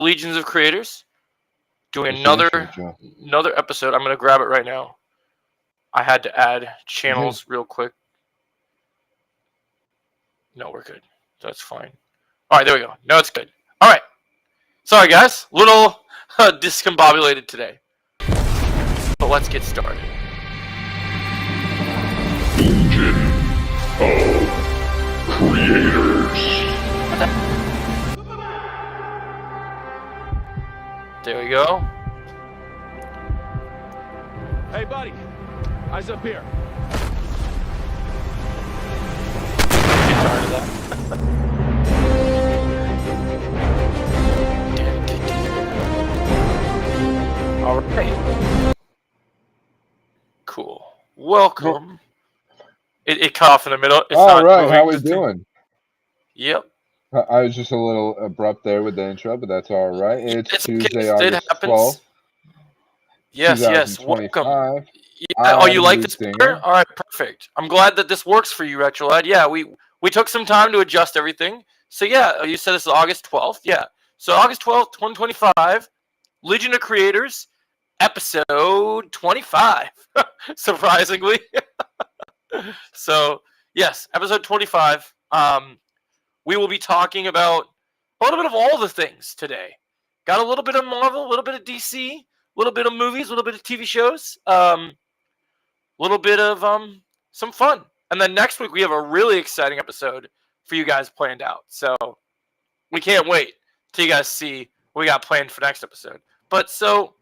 Legions of Creators, doing What's the intro, Joe? another episode. I'm gonna grab it right now. I had to add Yeah. channels real quick. No, we're good. That's fine. All right, there we go. No, it's good. All right. Sorry, guys. Little discombobulated today. But let's get started. Legion of Creators. There we go. Hey, buddy. Eyes up here. Get tired of that. All right. Cool. Welcome. It cut off in the middle. It's All not right, moving. how we doing? Yep. I was just a little abrupt there with the intro, but that's all right. It's okay. Tuesday, It August happens. 12th, Yes. Welcome. 2025. Yeah, oh, you like Luke this Dinger. better? All right, perfect. I'm glad that this works for you, Retrolad. Yeah, we took some time to adjust everything. So yeah, you said this is August 12th. Yeah. So August 12th, 2025, Legion of Creators, episode 25. Surprisingly. So yes, episode 25. We will be talking about a little bit of all the things today. Got a little bit of Marvel, a little bit of DC, a little bit of movies, a little bit of TV shows. Little bit of some fun. And then next week we have a really exciting episode for you guys planned out. So we can't wait till you guys see what we got planned for next episode. But so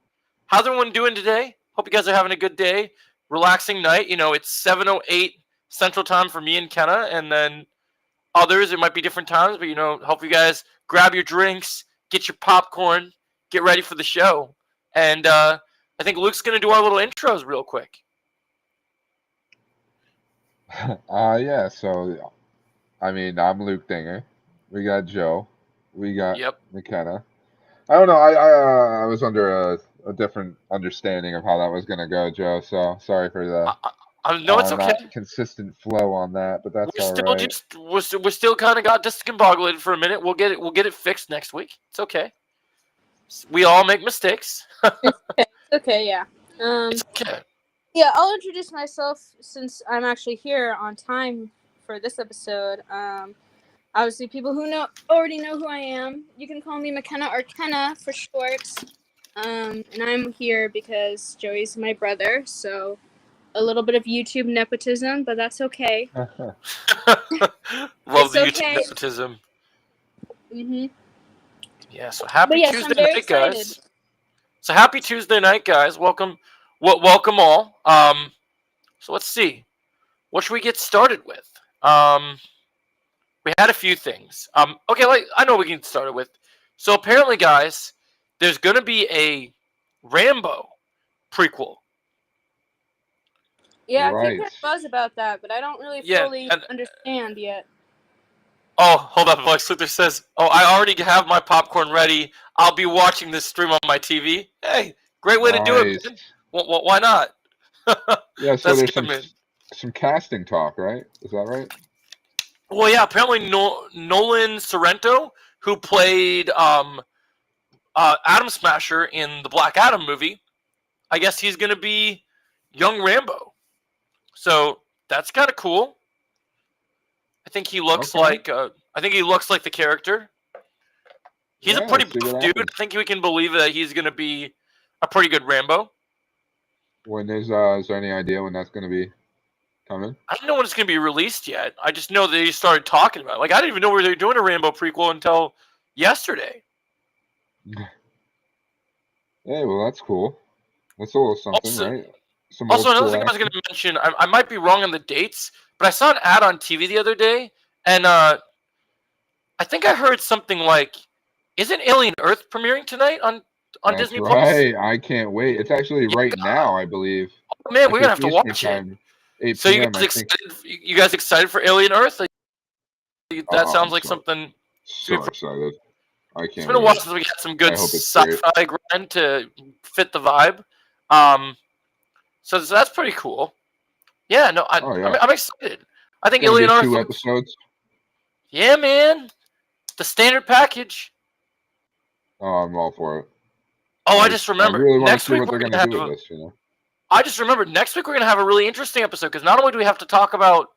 how's everyone doing today? Hope you guys are having a good day. Relaxing night. You know, it's 7:08 Central Time for me and Kenna, and then others it might be different times, but you know, hope you guys grab your drinks, get your popcorn, get ready for the show. And I think Luke's gonna do our little intros real quick. Yeah, so, I mean, I'm Luke Dinger. We got Joe. We got Yep. McKenna. I don't know, I was under a different understanding of how that was going to go, Joe, so sorry for the No, it's okay. not consistent flow on that, but that's We're all still right. we're still kind of got discombobulated for a minute. We'll get it fixed next week. It's okay. We all make mistakes. Okay, yeah. It's okay. Yeah, I'll introduce myself since I'm actually here on time for this episode. Obviously, people who already know who I am. You can call me McKenna or Kenna for short. And I'm here because Joey's my brother, so a little bit of YouTube nepotism, but that's okay. Love It's the okay. YouTube nepotism. Mhm. Yeah, so happy But yes, Tuesday I'm very night, guys. excited. So happy Tuesday night, guys. Welcome all. So let's see. What should we get started with? We had a few things. Okay, I know what we can get started with. So apparently, guys, there's gonna be a Rambo prequel. Yeah, I Right. keep hearing buzz about that, but I don't really Yeah, fully and- understand yet. Oh, hold up. Lex Luthor says, "Oh, I already have my popcorn ready. I'll be watching this stream on my TV." Hey, great way to do it, Nice. man. Why not? Yeah, so That's there's good, man. some casting talk, right? Is that right? Well, yeah. Apparently, Nolan Sorrento, who played Atom Smasher in the Black Adam movie, I guess he's gonna be young Rambo. So that's kind of cool. I think he looks Okay. like the character. He's Yeah, a pretty let's see buff what dude. happens. I think we can believe that he's gonna be a pretty good Rambo. When is there any idea when that's going to be coming? I don't know when it's gonna be released yet. I just know that they started talking about it. Like I didn't even know they were doing a Rambo prequel until yesterday. Hey, well, that's cool. That's a little something, Also- right? Some Also, old another school thing I was action. going to mention, I might be wrong on the dates, but I saw an ad on TV the other day, and I think I heard something like, "Isn't Alien Earth premiering tonight on That's Disney Plus?" right. I can't wait. It's actually right now, I believe. Oh, man, we're If gonna it's have to Eastern watch it. time, 8 So you p.m., guys I think. excited? You guys excited for Alien Earth? That Oh, sounds I'm like so, something. so excited. I It's can't been a while wait. since we got some good I hope it's great. sci-fi grind to fit the vibe. So that's pretty cool. Yeah, no, Oh, yeah. I'm excited. I think It's going Alien to Earth be 2 looks. episodes. Yeah, man. The standard package. Oh, I'm all for it. Oh, I Like, just remembered. I really want to Next see week what we're they're gonna gonna do have. with this. You know. I just remembered. Next week we're gonna have a really interesting episode because not only do we have to talk about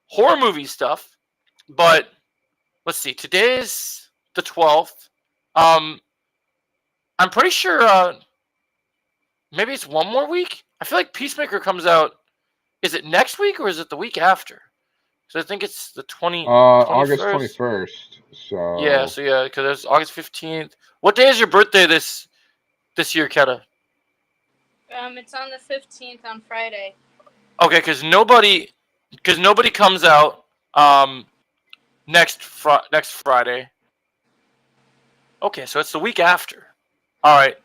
horror movie stuff, but let's see. Today's the 12th. I'm pretty sure. Maybe it's one more week. I feel like Peacemaker comes out. Is it next week or is it the week after? Because I think it's the 20. August 21st. 21st. So Yeah. So yeah, because it's August 15th. What day is your birthday this year, Keta? It's on the 15th on Friday. Okay, because nobody comes out next Friday. Okay, so it's the week after. All right.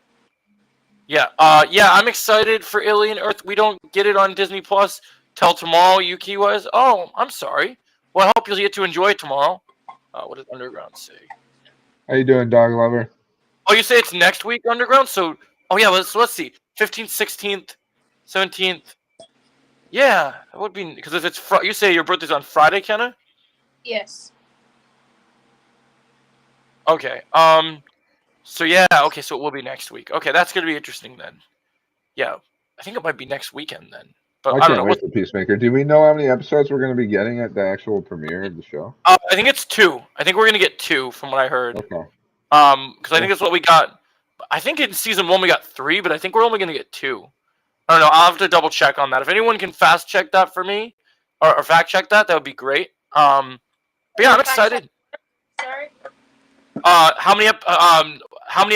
Yeah. Yeah. I'm excited for Alien Earth. We don't get it on Disney Plus till tomorrow. Yuki was. Oh, I'm sorry. Well, I hope you'll get to enjoy it tomorrow. What does Underground say? how you doing, dog lover? Oh, you say it's next week, Underground. So, oh yeah. Let's see. 15th, 16th, 17th. Yeah, that would be because if it's you say your birthday's on Friday, Kenna. Yes. Okay. So yeah. Okay. So it will be next week. Okay, that's gonna be interesting then. Yeah, I think it might be next weekend then. But I I don't can't know. wait for Peacemaker. Do we know how many episodes we're going to be getting at the actual premiere of the show? I think it's 2. I think we're gonna get 2 from what I heard. Okay. Because I think that's what we got. I think in season 1 we got 3, but I think we're only gonna get 2. I don't know. I'll have to double check on that. If anyone can fast check that for me, or fact check that, that would be great. But yeah, I'm excited. Sorry. How many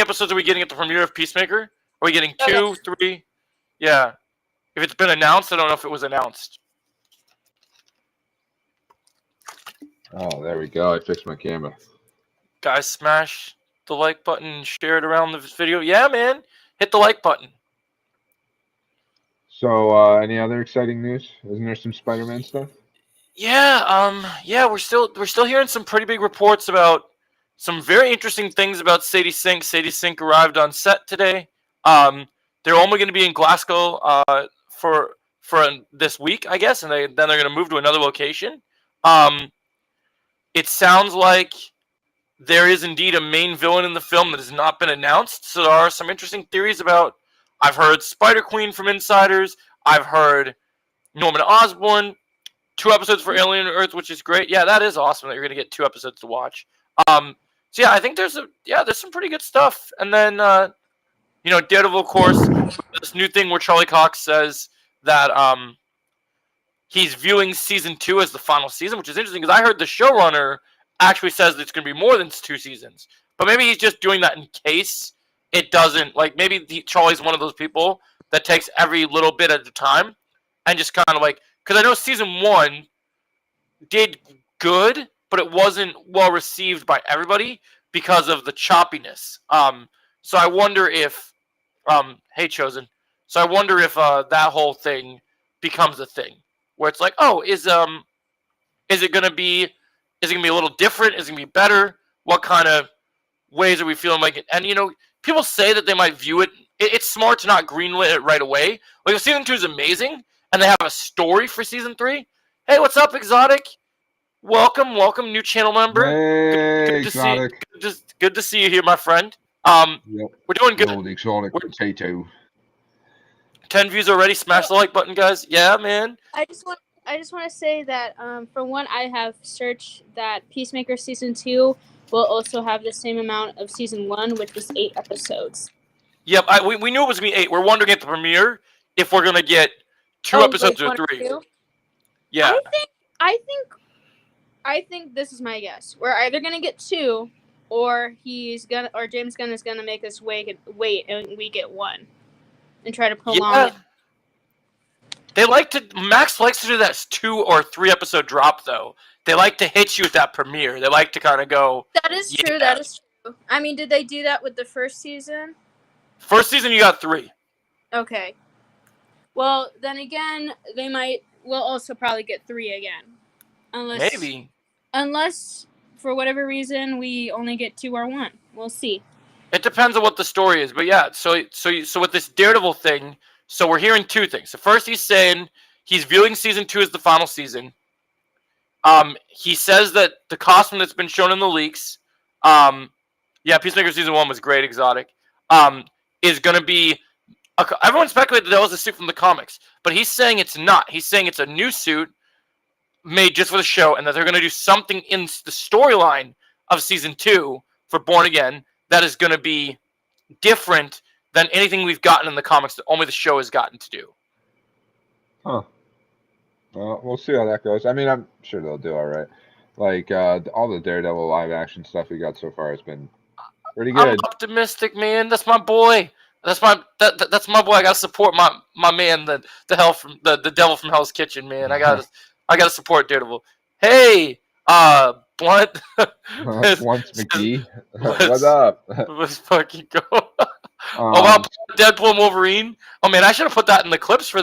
episodes are we getting at the premiere of Peacemaker? Are we getting 2, 3? Yeah. If it's been announced, I don't know if it was announced. Oh, there we go. I fixed my camera. Guys, smash the like button and share it around the video. Yeah, man. Hit the like button. So, any other exciting news? Isn't there some Spider-Man stuff? Yeah, we're still hearing some pretty big reports about some very interesting things about Sadie Sink. Sadie Sink arrived on set today. They're only going to be in Glasgow for this week, I guess, and then they're going to move to another location. It sounds like there is indeed a main villain in the film that has not been announced. So there are some interesting theories about. I've heard Spider-Queen from insiders. I've heard Norman Osborn. 2 episodes for Alien Earth, which is great. Yeah, that is awesome that you're gonna get 2 episodes to watch. So yeah, I think there's some pretty good stuff. And then Daredevil, of course, this new thing where Charlie Cox says that he's viewing season 2 as the final season, which is interesting because I heard the showrunner actually says that it's gonna be more than 2 seasons. But maybe he's just doing that in case it doesn't. Like maybe Charlie's one of those people that takes every little bit at a time and just kind of like. Because I know season 1 did good, but it wasn't well received by everybody because of the choppiness. So I wonder if, hey Chosen. So I wonder if that whole thing becomes a thing where it's like, oh, is it gonna be a little different? Is it gonna be better? What kind of ways are we feeling like it? And people say that they might view it. It's smart to not greenlit it right away. Like if season 2 is amazing. And they have a story for season 3. Hey, what's up, Exotic? Welcome, new channel member. Hey, Good Exotic. good to see you here, my friend. Yep. We're doing good. Old exotic potato. 10 views already. Smash the like button, guys. Yeah, man. I just want to say that from what I have searched, that Peacemaker season 2 will also have the same amount of season 1, which was 8 episodes. Yep, we knew it was gonna be 8. We're wondering at the premiere if we're gonna get 2 episodes or 3. Yeah. I think this is my guess. We're either gonna get 2, or James Gunn is gonna make us wait, and we get 1, and try to prolong it. Max likes to do that 2 or 3 episode drop though. They like to hit you at that premiere. They like to kind of go. That is true. That is true. I mean, did they do that with the first season? First season, you got 3. Okay. Well, then again, we'll also probably get 3 again. Unless, for whatever reason, we only get 2 or 1. We'll see. It depends on what the story is. But yeah, so with this Daredevil thing, so we're hearing 2 things. So first he's saying he's viewing season 2 as the final season. He says that the costume that's been shown in the leaks Yeah, Peacemaker season 1 was great. Exotic. Is going to be. Everyone speculated that was a suit from the comics, but he's saying it's not. He's saying it's a new suit made just for the show, and that they're going to do something in the storyline of season 2 for Born Again that is going to be different than anything we've gotten in the comics that only the show has gotten to do. Huh. Well, we'll see how that goes. I mean, I'm sure they'll do all right. Like all the Daredevil live action stuff we got so far has been pretty I'm good. optimistic, man. That's my boy. That's my boy. I gotta support my man, the devil from Hell's Kitchen, man. I gotta support Daredevil. Hey, Blunt. Once McGee, what's up? Let's fucking go. Wow, Deadpool and Wolverine. Oh man, I should have put that in the clips for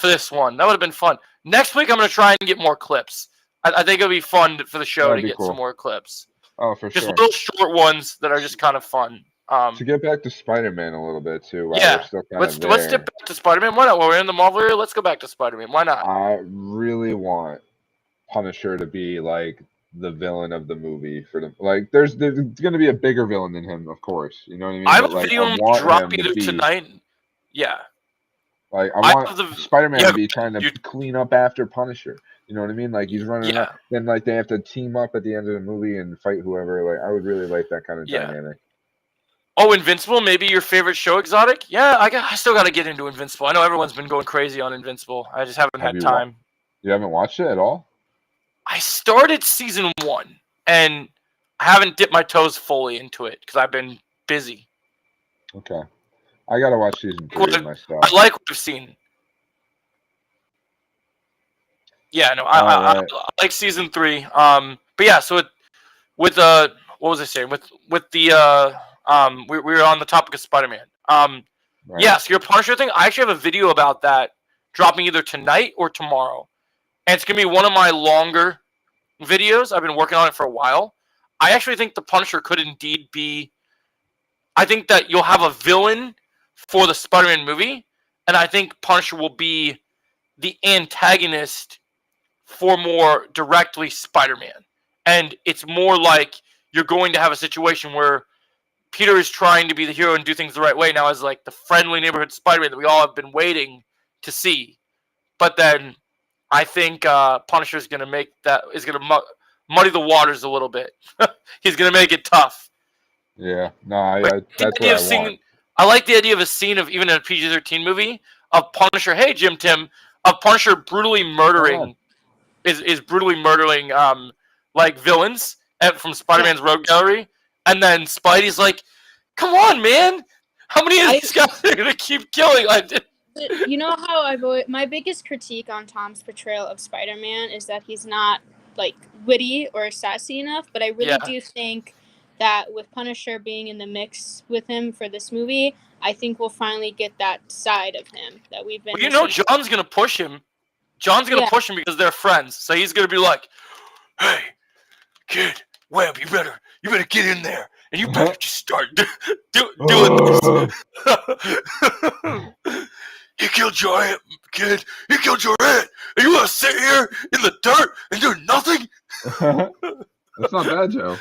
this one. That would have been fun. Next week, I'm gonna try and get more clips. I think it'll be fun for the show That'd to be get cool. some more clips. Oh, for Just sure. little short ones that are just kind of fun. To get back to Spider-Man a little bit too. While Yeah, we're still kind let's of get there. back to Spider-Man. Why not? While we're in the Marvel area, let's go back to Spider-Man. Why not? I really want Punisher to be like the villain of the movie for the like. There's going to be a bigger villain than him, of course. You know what I mean? I have But, a like, video I on want drop him to either be- tonight. Yeah. Like I I want have the- Spider-Man yeah, to be trying to you- clean up after Punisher. You know what I mean? Like he's running Yeah. around. Then like they have to team up at the end of the movie and fight whoever. Like I would really like that kind of Yeah. dynamic. Oh, Invincible, maybe your favorite show, Exotic? Yeah, I still got to get into Invincible. I know everyone's been going crazy on Invincible. I just haven't Have had you time. You haven't watched it at all? I started season 1, and I haven't dipped my toes fully into it because I've been busy. Okay. I gotta watch season 3 What- myself. I like what I've seen. Yeah, no, I Alright. like season 3. But yeah, so with what was I saying? With the we were on the topic of Spider-Man. Right. Yeah, so your Punisher thing, I actually have a video about that dropping either tonight or tomorrow. And it's going to be one of my longer videos. I've been working on it for a while. I actually think the Punisher could indeed be... I think that you'll have a villain for the Spider-Man movie, and I think Punisher will be the antagonist for more directly Spider-Man. And it's more like you're going to have a situation where Peter is trying to be the hero and do things the right way now as like the friendly neighborhood Spider-Man that we all have been waiting to see. But then I think Punisher is going to make that is going to muddy the waters a little bit. He's going to make it tough. Yeah. No, But that's the idea what of I want. I like the idea of a scene of even in a PG-13 movie of Punisher. Hey, Jim Tim, of Punisher brutally murdering is brutally murdering like villains from Spider-Man's Rogue Gallery, and then Spidey's like, "Come on, man! How many of these guys are gonna keep killing?" You know how my biggest critique on Tom's portrayal of Spider-Man is that he's not like witty or sassy enough, but I really do think that with Punisher being in the mix with him for this movie, I think we'll finally get that side of him that we've been. Well, you know, missing. John's gonna push him. John's gonna push him because they're friends. So he's gonna be like, "Hey, kid, Webb, you better get in there, and you better just start doing this." You killed your aunt, kid. You killed your aunt, and you want to sit here in the dirt and do nothing, That's not bad, Joe.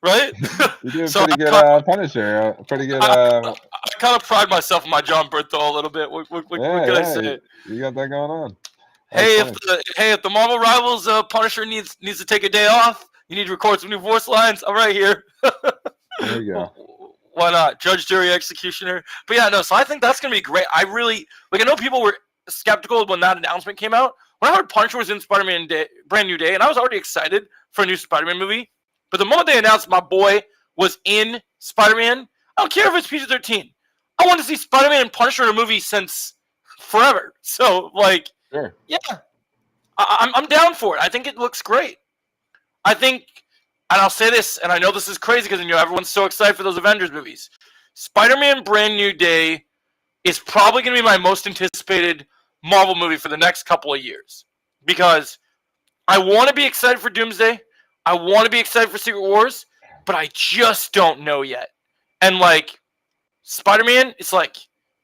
right? You did So pretty I good Punisher. Pretty good. I kind of pride myself in my John Berthold a little bit. What can I say? You got that going on. Hey, That's if the Marvel Rivals Punisher needs to take a day off, you need to record some new voice lines. I'm right here. There you go. Why not? Judge, jury, executioner. But yeah, no. So I think that's gonna be great. I really I know people were skeptical when that announcement came out. When I heard Punisher was in Spider-Man Brand New Day, and I was already excited for a new Spider-Man movie. But the moment they announced my boy was in Spider-Man, I don't care if it's PG-13. I want to see Spider-Man and Punisher in a movie since forever. So Sure. yeah, I'm down for it. I think it looks great. I think, and I'll say this, and I know this is crazy because everyone's so excited for those Avengers movies. Spider-Man Brand New Day is probably going to be my most anticipated Marvel movie for the next couple of years. Because I want to be excited for Doomsday. I want to be excited for Secret Wars. But I just don't know yet. And Spider-Man, it's like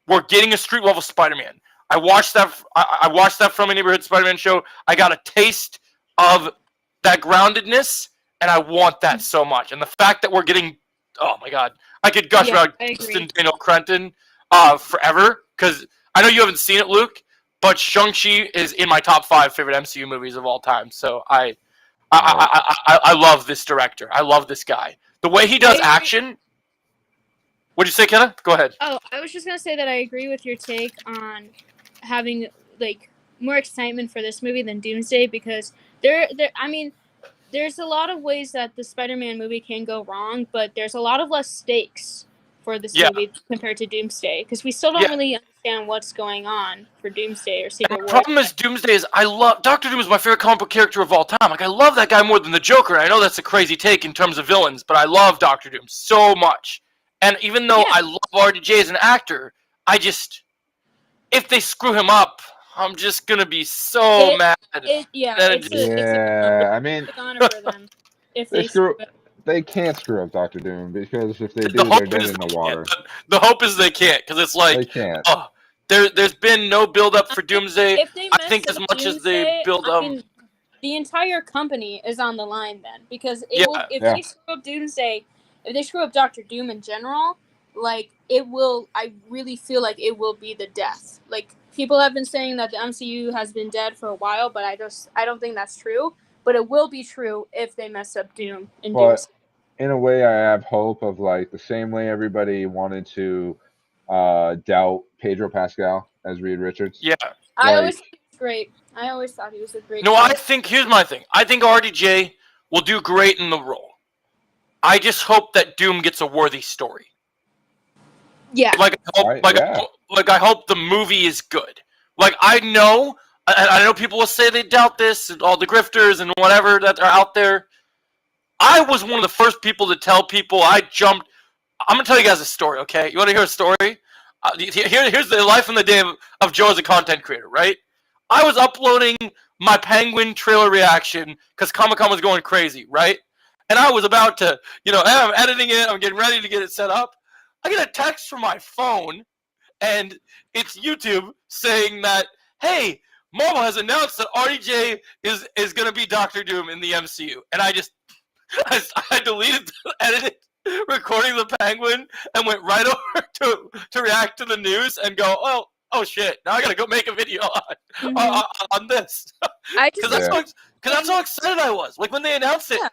we're getting a street level Spider-Man. I watched that From a Neighborhood Spider-Man show. I got a taste of that groundedness, and I want that so much. And the fact that we're getting oh my god, I could gush Yeah, about I agree. Justin Daniel Crenton forever because I know you haven't seen it, Luke, but Shang-Chi is in my top 5 favorite MCU movies of all time. So I love this director. I love this guy. The way he does I agree. action. What'd you say, Kenna? Go ahead. Oh, I was just gonna say that I agree with your take on having like more excitement for this movie than Doomsday because there's a lot of ways that the Spider-Man movie can go wrong, but there's a lot of less stakes for this Yeah. movie compared to Doomsday because we still don't Yeah. really understand what's going on for Doomsday or And Secret the War. problem is Doomsday is I love Doctor Doom is my favorite comic book character of all time. Like I love that guy more than the Joker. I know that's a crazy take in terms of villains, but I love Doctor Doom so much. And even though Yeah. I love RDJ as an actor, if they screw him up, I'm just gonna be so mad. Then It's Yeah, I mean, a honor for them if They they screw- screw it. they can't screw up Doctor Doom because if they The do, they're hope dead is in the they water. can't. The hope is they can't, because it's like They can't. there's been no build up for Doomsday. If they I mess think up as much as they Doomsday, build I mean, the entire company is on the line then because if Yeah. they screw up Doomsday, if they screw up Doctor Doom in general, like it will. I really feel like it will be the death. Like people have been saying that the MCU has been dead for a while, but I don't think that's true. But it will be true if they mess up Doom in But Doomsday. in a way, I have hope of like the same way everybody wanted to doubt Pedro Pascal as Reed Richards. yeah. I always like- thought he was great. I always thought he was a great. No, I choice. think here's my thing. I think RDJ will do great in the role. I just hope that Doom gets a worthy story. Yeah. Like I hope, Right, yeah. I hope the movie is good. Like I know people will say they doubt this, and all the grifters and whatever that are out there. I was one of the first people to tell people I'm gonna tell you guys a story, okay? You want to hear a story? Here's the life and the day of Joe as a content creator, right? I was uploading my Penguin trailer reaction because Comic-Con was going crazy, right? And I was about to, I'm editing it, I'm getting ready to get it set up. I get a text from my phone, and it's YouTube saying that, hey, Marvel has announced that RDJ is going to be Doctor Doom in the MCU. And I deleted, edited, recording the Penguin, and went right over to react to the news and go, oh shit, now I got to go make a video on this. I Because just that's how excited I was. Like when they announced it. Yeah.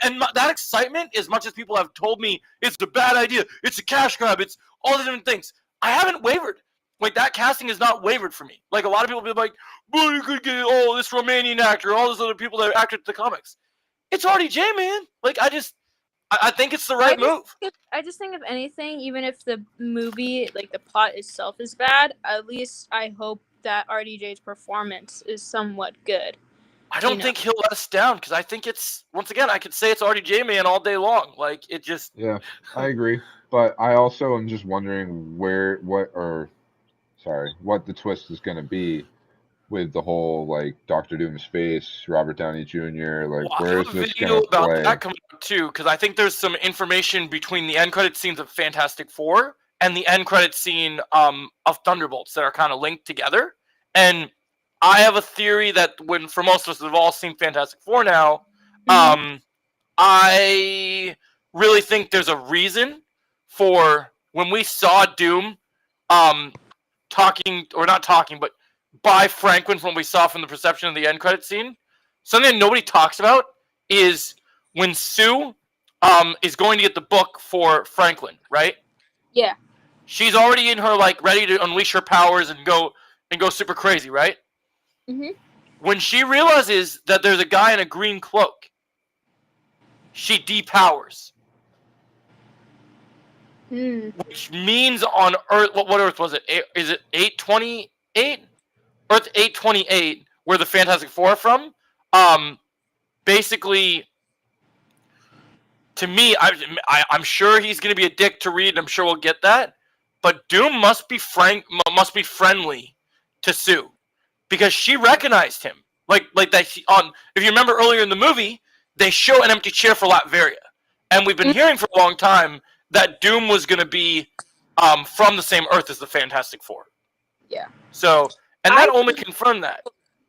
And that excitement, as much as people have told me it's a bad idea, it's a cash grab, it's all the different things, I haven't wavered. Like that casting has not wavered for me. Like a lot of people be like, well, you could get this Romanian actor, all those other people that acted the comics. It's RDJ, man. Like I think it's the right move. I just think if anything, even if the movie, like the plot itself is bad, at least I hope that RDJ's performance is somewhat good. I don't think he'll let us down because I think once again, I could say it's RDJ, man, all day long. Like it just. Yeah, I agree. But I also am just wondering what the twist is going to be with the whole like Doctor Doom's face, Robert Downey Jr. Like, Well, where I is have a this video going to about play? that coming up too, because I think there's some information between the end credit scenes of Fantastic Four and the end credit scene of Thunderbolts that are kind of linked together. And I have a theory that for most of us have all seen Fantastic Four now, I really think there's a reason for when we saw Doom talking, or not talking, but by Franklin from what we saw from the perception of the end credit scene. Something that nobody talks about is when Sue is going to get the book for Franklin, right? Yeah. She's already in her like ready to unleash her powers and go super crazy, right? Mhm. When she realizes that there's a guy in a green cloak, she depowers. Which means on Earth, what Earth was it? Is it 828? Earth 828, where the Fantastic Four are from. Basically, to me, I'm sure he's going to be a dick to Reed. I'm sure we'll get that. But Doom must be friendly to Sue, because she recognized him. Like that. If you remember earlier in the movie, they show an empty chair for Latveria, and we've been hearing for a long time that Doom was going to be from the same Earth as the Fantastic Four. Yeah. So, and that only confirmed that.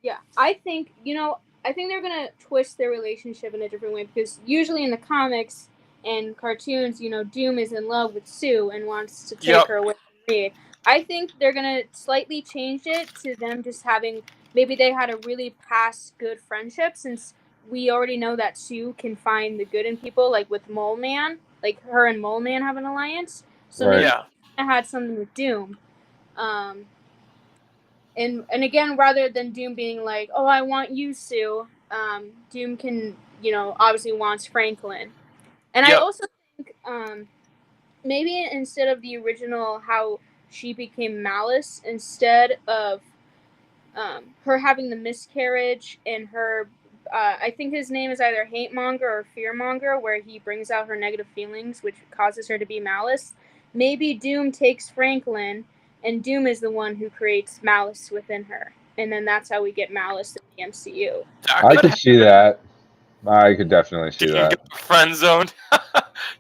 Yeah, I think they're gonna twist their relationship in a different way because usually in the comics in cartoons, Doom is in love with Sue and wants to take Yep. her away from Reed. I think they're gonna slightly change it to them just having, maybe they had a really past good friendship, since we already know that Sue can find the good in people, like with Mole Man, like her and Mole Man have an alliance. So Right. maybe Yeah. I had something with Doom. And again, rather than Doom being like, "Oh, I want you, Sue," Doom can, obviously wants Franklin. And I Yep. also think maybe instead of the original how she became Malice, instead of her having the miscarriage and her, I think his name is either Hate Monger or Fear Monger, where he brings out her negative feelings, which causes her to be Malice. Maybe Doom takes Franklin, and Doom is the one who creates Malice within her, and then that's how we get Malice in the MCU. That I could could see that. I could definitely see Doom that. get friend zoned.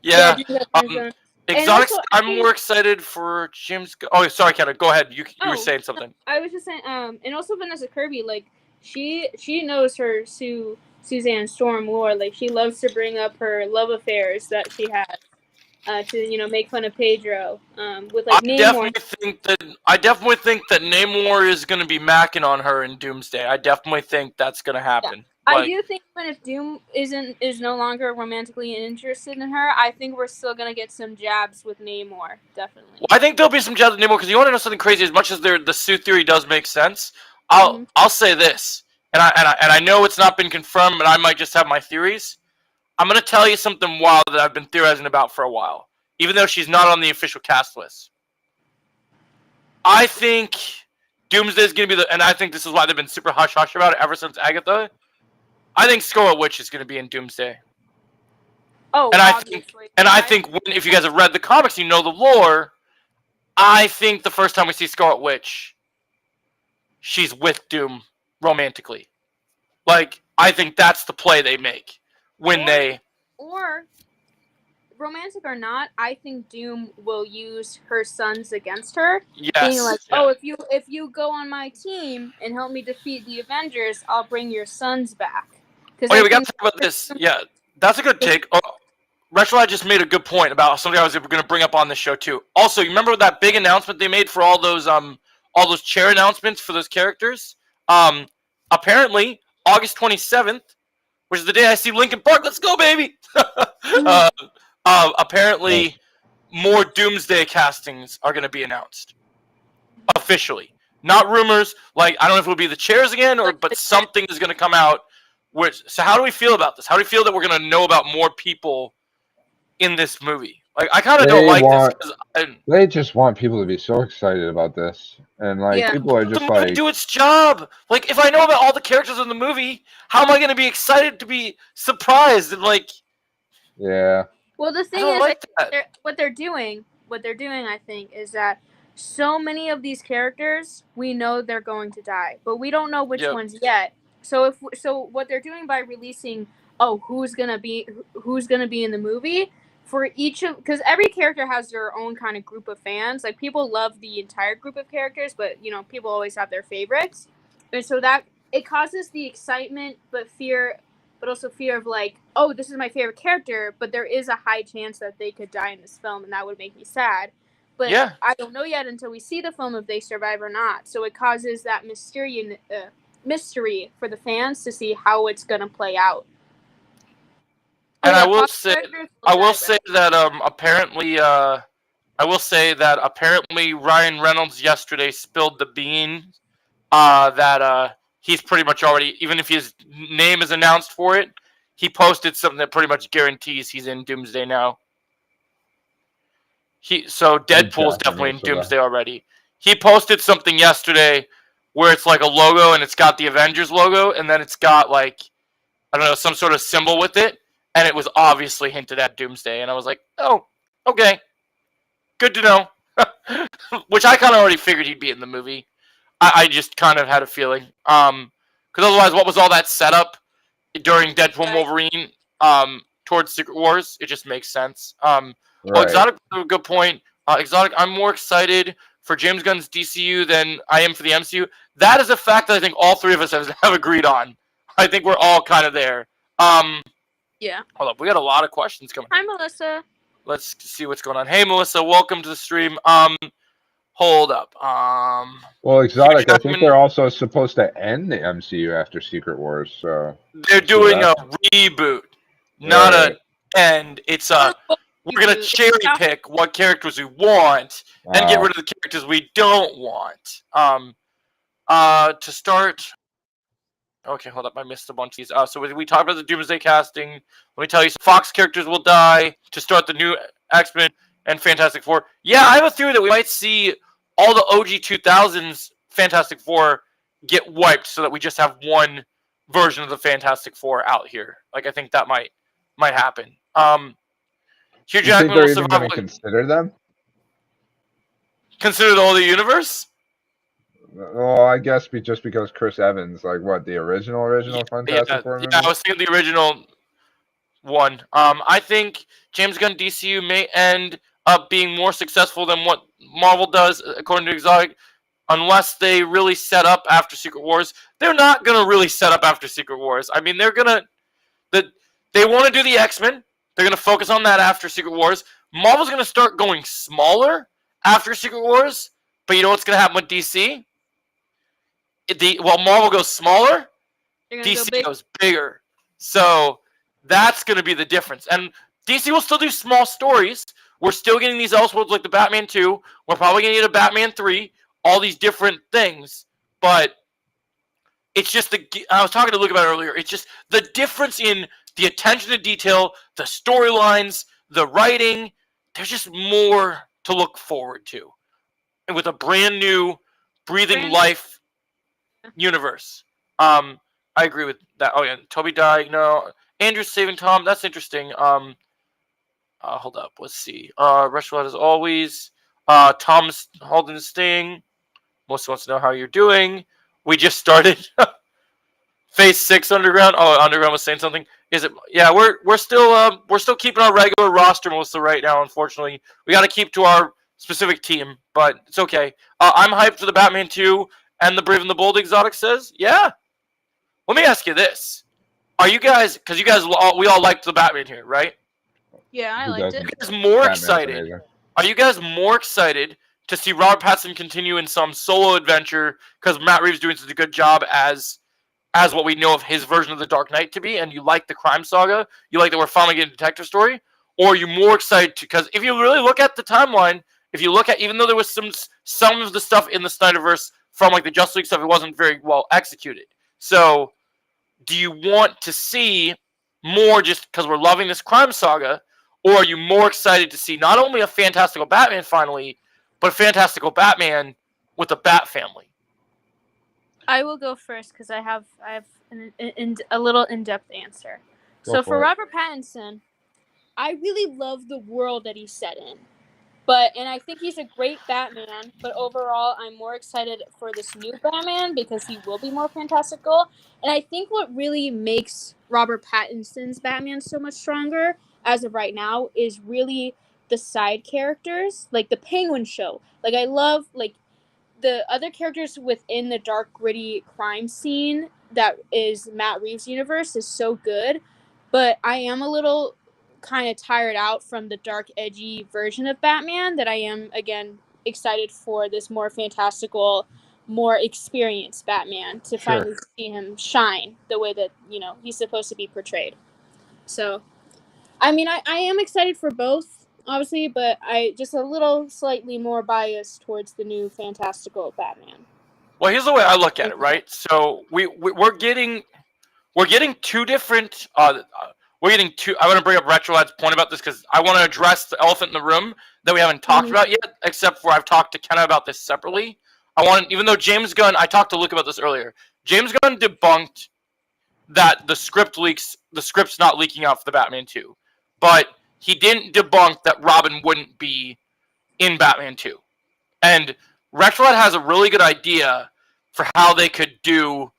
Yeah. Doom has Um, friend zone. Exotics. also, I I'm think- more excited for Jim's. Oh, sorry, Kenna. Go ahead. You were Oh, saying something. I was just saying, and also Vanessa Kirby, like she knows her Suzanne Storm lore. Like she loves to bring up her love affairs that she has, to make fun of Pedro, with like Namor. I definitely think that Namor is going to be macking on her in Doomsday. I definitely think that's going to happen. I do think even if Doom is no longer romantically interested in her, I think we're still gonna get some jabs with Namor, definitely. Well, I think there'll be some jabs with Namor because you want to know something crazy. As much as the Sue theory does make sense, I'll say this, and I know it's not been confirmed, but I might just have my theories. I'm gonna tell you something wild that I've been theorizing about for a while, even though she's not on the official cast list. I think Doomsday is gonna be and I think this is why they've been super hush hush about it ever since Agatha. I think Scarlet Witch is gonna be in Doomsday. Oh, And I obviously. think if you guys have read the comics, you know the lore. I think the first time we see Scarlet Witch, she's with Doom romantically. Like, I think that's the play they make or romantic or not, I think Doom will use her sons against her. Yes. Being like, yeah. oh, if you go on my team and help me defeat the Avengers, I'll bring your sons back. Oh yeah, we got to talk about this. Yeah, that's a good take. Oh, Retro just made a good point about something I was going to bring up on this show too. Also, you remember that big announcement they made for all those chair announcements for those characters? Apparently, August 27th, which is the day I see Linkin Park. Let's go, baby! Apparently, more Doomsday castings are going to be announced officially. Not rumors. Like, I don't know if it'll be the chairs again, but something is going to come out. So how do we feel about this? How do we feel that we're going to know about more people in this movie? Like, I kind of don't like this. They just want people to be so excited about this. And, people are just like... do its job. Like, if I know about all the characters in the movie, how am I going to be excited to be surprised? And, Yeah. Well, the thing is, what they're doing, I think, is that so many of these characters, we know they're going to die, but we don't know which ones yet. So what they're doing by releasing, who's gonna be in the movie for each of, because every character has their own kind of group of fans. Like, people love the entire group of characters, but people always have their favorites, and so that it causes the excitement, but also fear of like, oh, this is my favorite character, but there is a high chance that they could die in this film, and that would make me sad. But I don't know yet until we see the film if they survive or not. So it causes that mystery for the fans to see how it's gonna play out. And I will say that apparently Ryan Reynolds yesterday spilled the beans that he's pretty much already, even if his name is announced for it, he posted something that pretty much guarantees he's in Doomsday now. So Deadpool's definitely in Doomsday already. He posted something yesterday where it's like a logo and it's got the Avengers logo and then it's got like, I don't know, some sort of symbol with it. And it was obviously hinted at Doomsday. And I was like, oh, okay. Good to know. Which I kind of already figured he'd be in the movie. I just kind of had a feeling. Because otherwise, what was all that setup during Deadpool Wolverine towards Secret Wars? It just makes sense. Well, Exotic, a good point. Exotic, I'm more excited for James Gunn's DCU than I am for the MCU. That is a fact that I think all three of us have agreed on. I think we're all kind of there. Yeah. Hold up, we got a lot of questions coming. Hi, Melissa. Let's see what's going on. Hey, Melissa, welcome to the stream. Hold up. Well, Exotic, I think Jackman- they're also supposed to end the MCU after Secret Wars, so They're doing a reboot, not an end. It's a we're gonna cherry pick what characters we want and get rid of the characters we don't want. To start. Okay, hold up. I missed a bunch of these. So we talked about the Doomsday casting. Let me tell you, some Fox characters will die to start the new X-Men and Fantastic Four. Yeah, I have a theory that we might see all the OG 2000s Fantastic Four get wiped so that we just have one version of the Fantastic Four out here. Like, I think that might happen. Hugh you think Jackman they're will even survive. going to consider them? Consider the whole universe? Well, I guess just because Chris Evans, like what, the original Fantastic Four movie? Yeah, I was thinking the original one. I think James Gunn DCU may end up being more successful than what Marvel does, according to Exotic, unless they really set up after Secret Wars. They're not gonna really set up after Secret Wars. I mean, they want to do the X-Men. They're gonna focus on that after Secret Wars. Marvel's gonna start going smaller after Secret Wars, but you know what's gonna happen with DC? While Marvel goes smaller, DC goes bigger. So that's going to be the difference. And DC will still do small stories. We're still getting these Elseworlds like the Batman 2. We're probably going to get a Batman 3. All these different things. But it's just I was talking to Luke about it earlier. It's just the difference in the attention to detail, the storylines, the writing. There's just more to look forward to. And with a brand new, breathing life universe. I agree with that. Oh yeah, Toby died. No, Andrew's saving Tom. That's interesting. Hold up. Let's see. Restaurant as always. Tom's holding the sting. Melissa wants to know how you're doing. We just started Phase 6 Underground. Oh, Underground was saying something. Is it? Yeah, we're still keeping our regular roster, Melissa, right now. Unfortunately, we got to keep to our specific team, but it's okay. I'm hyped for the Batman 2. And the Brave and the Bold, Exotic says, yeah. Let me ask you this: are you guys? Because we all liked the Batman here, right? Yeah, I liked it. Are you guys more excited? Are you guys more excited to see Robert Pattinson continue in some solo adventure because Matt Reeves doing such a good job as what we know of his version of the Dark Knight to be, and you like the crime saga, you like that we're finally getting a detective story, or are you more excited because if you really look at the timeline, if you look at even though there was some of the stuff in the Snyderverse from like the Justice League stuff, it wasn't very well executed. So, do you want to see more just because we're loving this crime saga, or are you more excited to see not only a fantastical Batman finally, but a fantastical Batman with the Bat family? I will go first because I have a little in-depth answer. Go For for it. Robert Pattinson, I really love the world that he's set in. And I think he's a great Batman, but overall, I'm more excited for this new Batman because he will be more fantastical. And I think what really makes Robert Pattinson's Batman so much stronger, as of right now, is really the side characters, like the Penguin show. Like, I love, like, the other characters within the dark, gritty crime scene that is Matt Reeves' universe is so good. But I am a little kind of tired out from the dark, edgy version of Batman that I am, again, excited for this more fantastical, more experienced Batman to finally see him shine the way that, he's supposed to be portrayed. So, I mean, I am excited for both, obviously, but I just a little slightly more biased towards the new fantastical Batman. Well, here's the way I look at it, right? So we're getting two different. We're getting two. I want to bring up Retrolad's point about this because I want to address the elephant in the room that we haven't talked about yet, except for I've talked to Kenna about this separately. Even though James Gunn, I talked to Luke about this earlier. James Gunn debunked that the script's not leaking out for the Batman 2. But he didn't debunk that Robin wouldn't be in Batman 2. And Retrolad has a really good idea for how they could do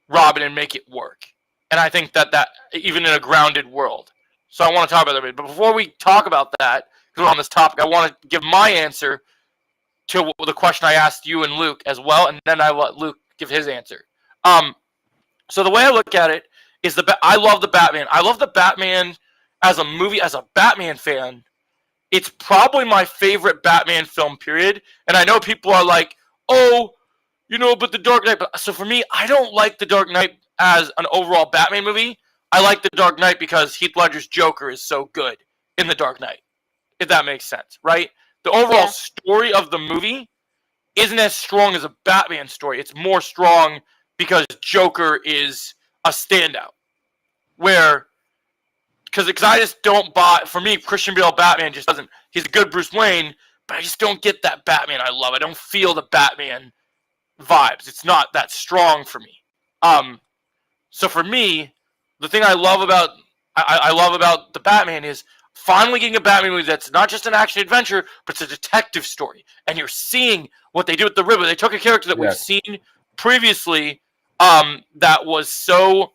Robin and make it work. And I think that even in a grounded world. So I want to talk about that a bit. But before we talk about that, because we're on this topic, I want to give my answer to the question I asked you and Luke as well, and then I let Luke give his answer. So the way I look at it is I love the Batman. I love the Batman as a movie, as a Batman fan. It's probably my favorite Batman film, period. And I know people are like, oh, but The Dark Knight. So for me, I don't like The Dark Knight as an overall Batman movie. I like The Dark Knight because Heath Ledger's Joker is so good in The Dark Knight, if that makes sense, right? The overall story of the movie isn't as strong as a Batman story. It's more strong because Joker is a standout. Because I just don't buy, for me, Christian Bale Batman just doesn't, he's a good Bruce Wayne, but I just don't get that Batman I love. I don't feel the Batman vibes. It's not that strong for me. So for me, the thing I love about the Batman is finally getting a Batman movie that's not just an action adventure, but it's a detective story. And you're seeing what they do with the Riddler. They took a character that we've seen previously that was so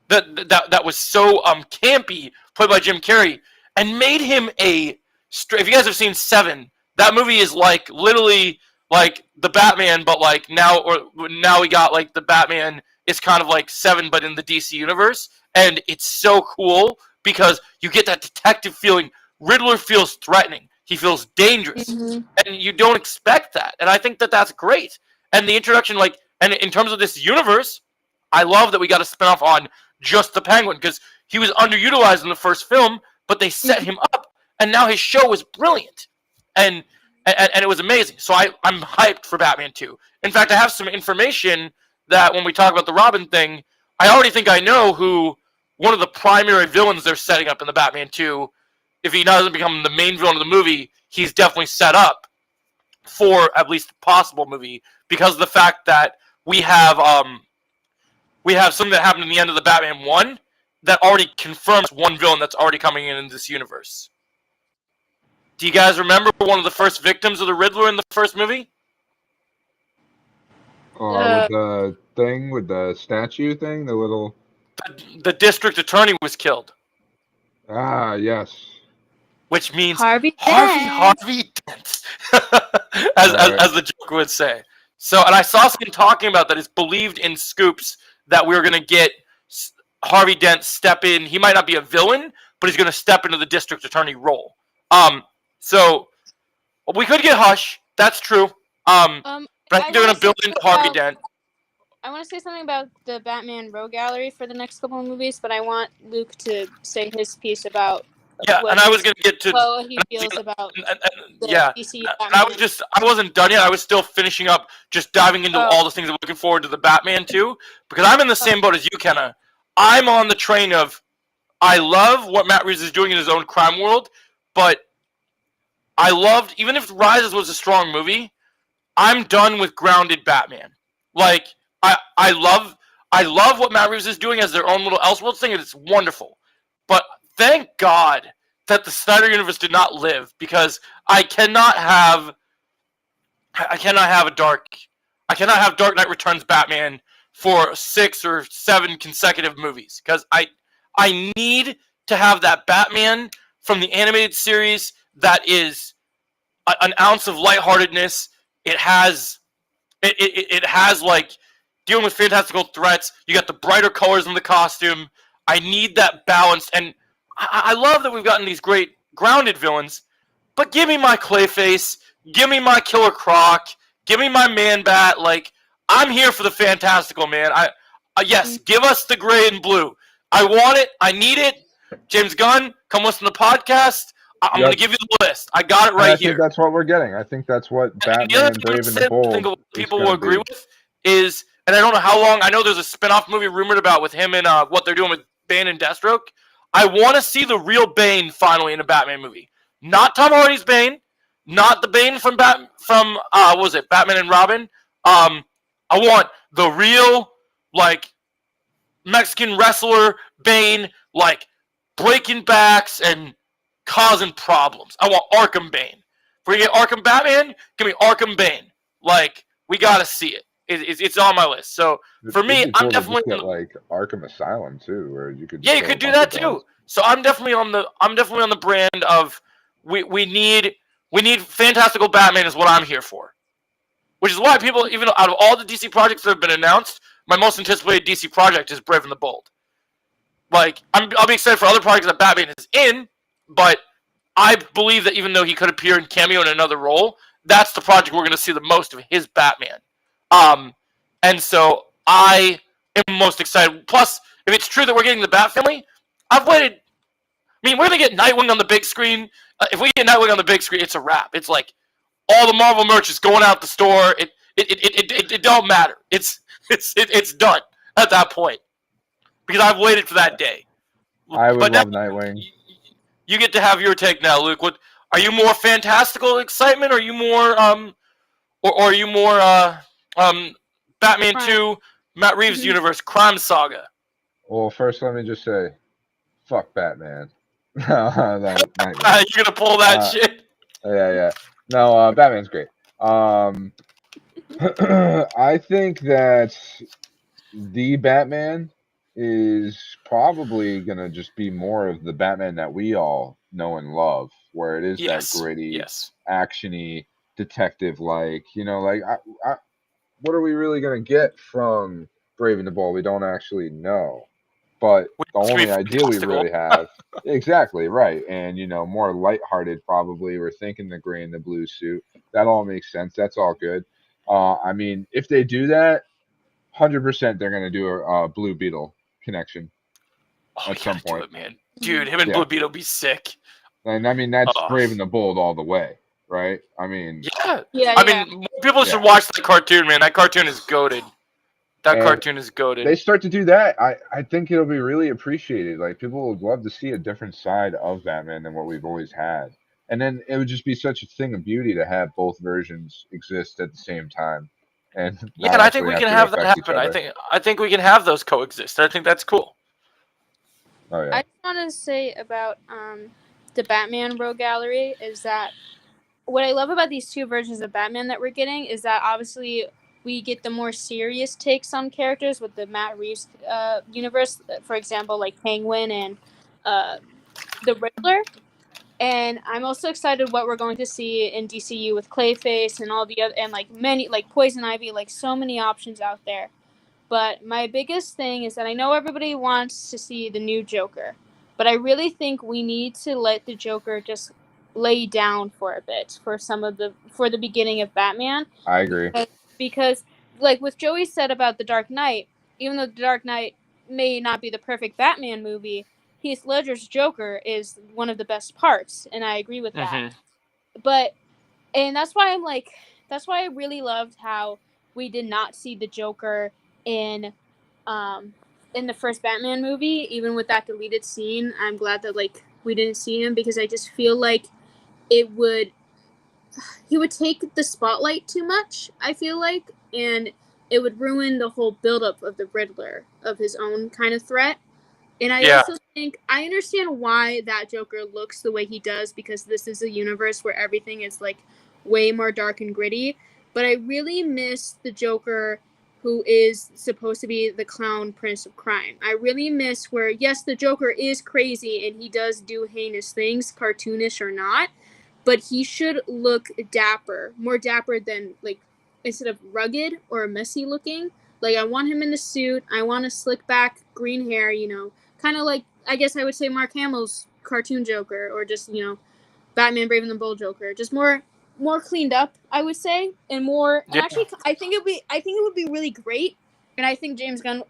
campy, played by Jim Carrey, and made him if you guys have seen Seven, that movie is like literally like the Batman, but like now we got like the Batman is kind of like Seven, but in the DC universe, and it's so cool because you get that detective feeling. Riddler feels threatening. He feels dangerous, and you don't expect that. And I think that that's great. And the introduction, and in terms of this universe, I love that we got a spinoff on just the Penguin because he was underutilized in the first film, but they set him up, and now his show was brilliant, and it was amazing. So I'm hyped for Batman 2. In fact, I have some information that when we talk about the Robin thing, I already think I know who one of the primary villains they're setting up in the Batman 2. If he doesn't become the main villain of the movie, he's definitely set up for at least a possible movie because of the fact that we have something that happened in the end of the Batman 1 that already confirms one villain that's already coming in this universe. Do you guys remember one of the first victims of the Riddler in the first movie? With the thing, with the statue thing, the little... The district attorney was killed. Ah, yes. Which means Harvey Dent, as the Joker would say. So, and I saw someone talking about that. It's believed in scoops that we're going to get Harvey Dent step in. He might not be a villain, but he's going to step into the district attorney role. So we could get Hush. That's true. But I think they're going to build into Harvey Dent. I want to say something about the Batman Rogue Gallery for the next couple of movies, but I want Luke to say his piece about and I was going to get to how he feels about DC Batman. I wasn't done yet. I was still finishing up, just diving into all the things I'm looking forward to the Batman 2, because I'm in the same boat as you, Kenna. I'm on the train of, I love what Matt Reeves is doing in his own crime world, but I loved, even if Rises was a strong movie, I'm done with grounded Batman. Like, I love what Matt Reeves is doing as their own little Elseworlds thing, and it's wonderful. But thank God that the Snyder Universe did not live, because I cannot have Dark Knight Returns Batman for 6 or 7 consecutive movies, because I need to have that Batman from the animated series that is an ounce of lightheartedness. It has like dealing with fantastical threats. You got the brighter colors in the costume. I need that balance, and I love that we've gotten these great grounded villains, but give me my Clayface, give me my Killer Croc, give me my Man-Bat. Like, I'm here for the fantastical, man. Yes, give us the gray and blue. I want it. I need it. James Gunn, come listen to the podcast. I'm going to give you the list. I got it right here. I think that's what we're getting. I think that's what Batman Brave and the Bold. I think people will agree with is, and I don't know how long. I know there's a spin-off movie rumored about with him and what they're doing with Bane and Deathstroke. I want to see the real Bane finally in a Batman movie. Not Tom Hardy's Bane, not the Bane from what was it, Batman and Robin. I want the real, like, Mexican wrestler Bane, like, breaking backs and causing problems. I want Arkham Bane. If we get Arkham Batman, give me Arkham Bane. Like, we gotta see it. It's on my list. So for me, I'm definitely get like Arkham Asylum too, where you could you could do that too. So I'm definitely on the brand of we need fantastical Batman is what I'm here for. Which is why people, even out of all the DC projects that have been announced, my most anticipated DC project is Brave and the Bold. Like, I'll be excited for other projects that Batman is in, but I believe that even though he could appear in cameo in another role, that's the project we're going to see the most of his Batman. And so I am most excited. Plus, if it's true that we're getting the Bat Family, I've waited. I mean, we're going to get Nightwing on the big screen. If we get Nightwing on the big screen, it's a wrap. It's like all the Marvel merch is going out the store. It don't matter. It's done at that point because I've waited for that day. I would But love now, Nightwing. you get to have your take now, Luke. What are you more fantastical excitement? Or are you more or are you more Batman Crime. 2, Matt Reeves universe crime saga? Well, first let me just say, fuck Batman. Nightwing. You're gonna pull that shit. Yeah. No, Batman's great. I think that the Batman is probably gonna just be more of the Batman that we all know and love, where it is Yes. that gritty, Yes. actiony, detective-like. What are we really gonna get from Brave and the Bold? We don't actually know. But the It's gonna only be idea we fantastical. really have, exactly right, and more lighthearted probably. We're thinking the gray and the blue suit. That all makes sense. That's all good. I mean, if they do that, 100% they're gonna do a Blue Beetle connection Oh, at we some gotta do point. it, man. Dude, him and Yeah. Blue Beetle be sick. And I mean that's Oh. Brave and the Bold all the way, right? I mean, Yeah. Yeah, I mean, more people should Yeah. watch that cartoon, man. That cartoon is goated. That And cartoon is goated. they start to do that, I think it'll be really appreciated. Like people would love to see a different side of Batman than what we've always had. And then it would just be such a thing of beauty to have both versions exist at the same time. And Yeah, not and I think actually we can to have that affect each happen. other. I think we can have those coexist. I think that's cool. Oh yeah. I just want to say about the Batman Rogue Gallery is that what I love about these two versions of Batman that we're getting is that obviously we get the more serious takes on characters with the Matt Reeves universe, for example, like Penguin and the Riddler. And I'm also excited what we're going to see in DCU with Clayface and all the other, and like many, like Poison Ivy, like so many options out there. But my biggest thing is that I know everybody wants to see the new Joker, but I really think we need to let the Joker just lay down for a bit for the beginning of Batman. I agree. Because like what Joey said about The Dark Knight, even though The Dark Knight may not be the perfect Batman movie, Heath Ledger's Joker is one of the best parts, and I agree with that. And that's why I really loved how we did not see the Joker in the first Batman movie, even with that deleted scene. I'm glad that like we didn't see him because I just feel like he would take the spotlight too much, I feel like, and it would ruin the whole buildup of the Riddler, of his own kind of threat. And I also think I understand why that Joker looks the way he does, because this is a universe where everything is like way more dark and gritty. But I really miss the Joker who is supposed to be the clown prince of crime. I really miss where, yes, the Joker is crazy and he does do heinous things, cartoonish or not, but he should look dapper, more dapper than, like, instead of rugged or messy looking. Like, I want him in the suit. I want a slick back green hair, kind of like, I guess I would say Mark Hamill's cartoon Joker, or just, Batman Brave and the Bold Joker. Just more cleaned up, I would say, and more. And actually, I think it would be really great. And I think James Gunn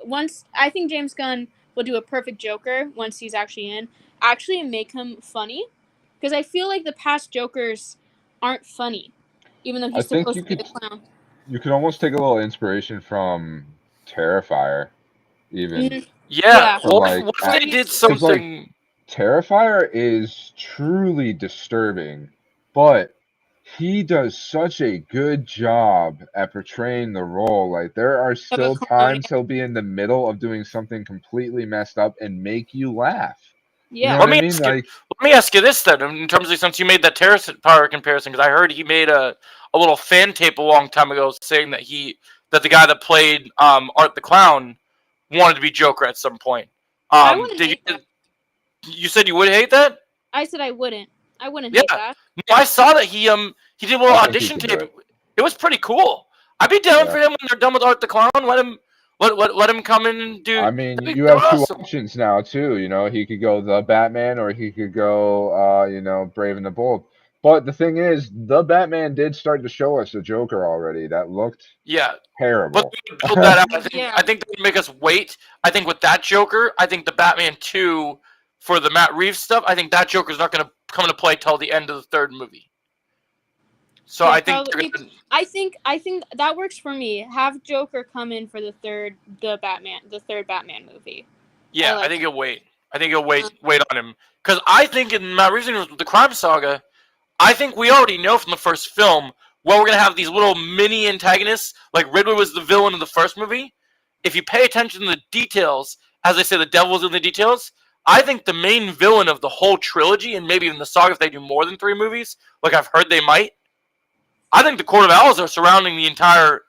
will do a perfect Joker once he's actually in. Actually, make him funny, because I feel like the past Jokers aren't funny, even though he's supposed to be the clown. You could almost take a little inspiration from Terrifier, even. Mhm. Yeah. So, What like, if they did 'cause, like, something? Terrifier is truly disturbing, but he does such a good job at portraying the role. Like, there are still times he'll be in the middle of doing something completely messed up and make you laugh. You know Yeah. what Let I me mean? Like, Let me ask you this then, in terms of, since you made that Terrifier comparison, because I heard he made a little fan tape a long time ago saying that the guy that played Art the Clown wanted to be Joker at some point. I wouldn't hate that. You said you would hate that? I said I wouldn't. I wouldn't Yeah. hate that. No, I saw that he did a little I think he audition could do tape. It was pretty cool. I'd be down Yeah. for him when they're done with Art the Clown. Let him come in and do. I mean, that'd you be have two awesome. options now too. You know, he could go the Batman, or he could go, Brave and the Bold. But the thing is, the Batman did start to show us a Joker already that looked Yeah, but terrible. we could build that out. Yeah. I think they would make us wait. I think with that Joker, I think the Batman 2 for the Matt Reeves stuff, I think that Joker's not going to come into play till the end of the third movie. So Yeah, I think they're probably- gonna, I think that works for me. Have Joker come in for the third Batman movie. yeah, like I think he'll wait. I think he'll wait on him because I think in Matt Reeves' universe with the crime saga, I think we already know from the first film where we're gonna have these little mini antagonists. Like Riddler was the villain of the first movie. If you pay attention to the details, as I say, the devil's in the details. I think the main villain of the whole trilogy, and maybe even the saga if they do more than 3 movies, like I've heard they might. I think the Court of Owls are surrounding the entire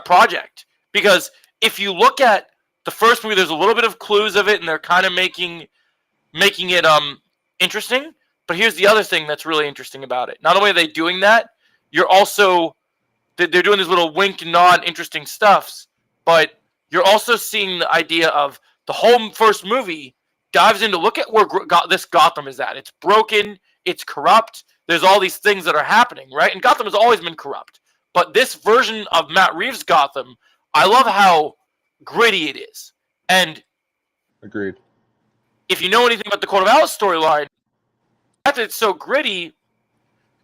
project, because if you look at the first movie, there's a little bit of clues of it, and they're kind of making it interesting. But here's the other thing that's really interesting about it. Not only are they doing that, they're doing these little wink and nod interesting stuffs, but you're also seeing the idea of the whole first movie dives into look at where this Gotham is at. It's broken, it's corrupt. There's all these things that are happening, right? And Gotham has always been corrupt. But this version of Matt Reeves' Gotham, I love how gritty it is. And Agreed. if you know anything about the Court of Owls storyline, the fact that it's so gritty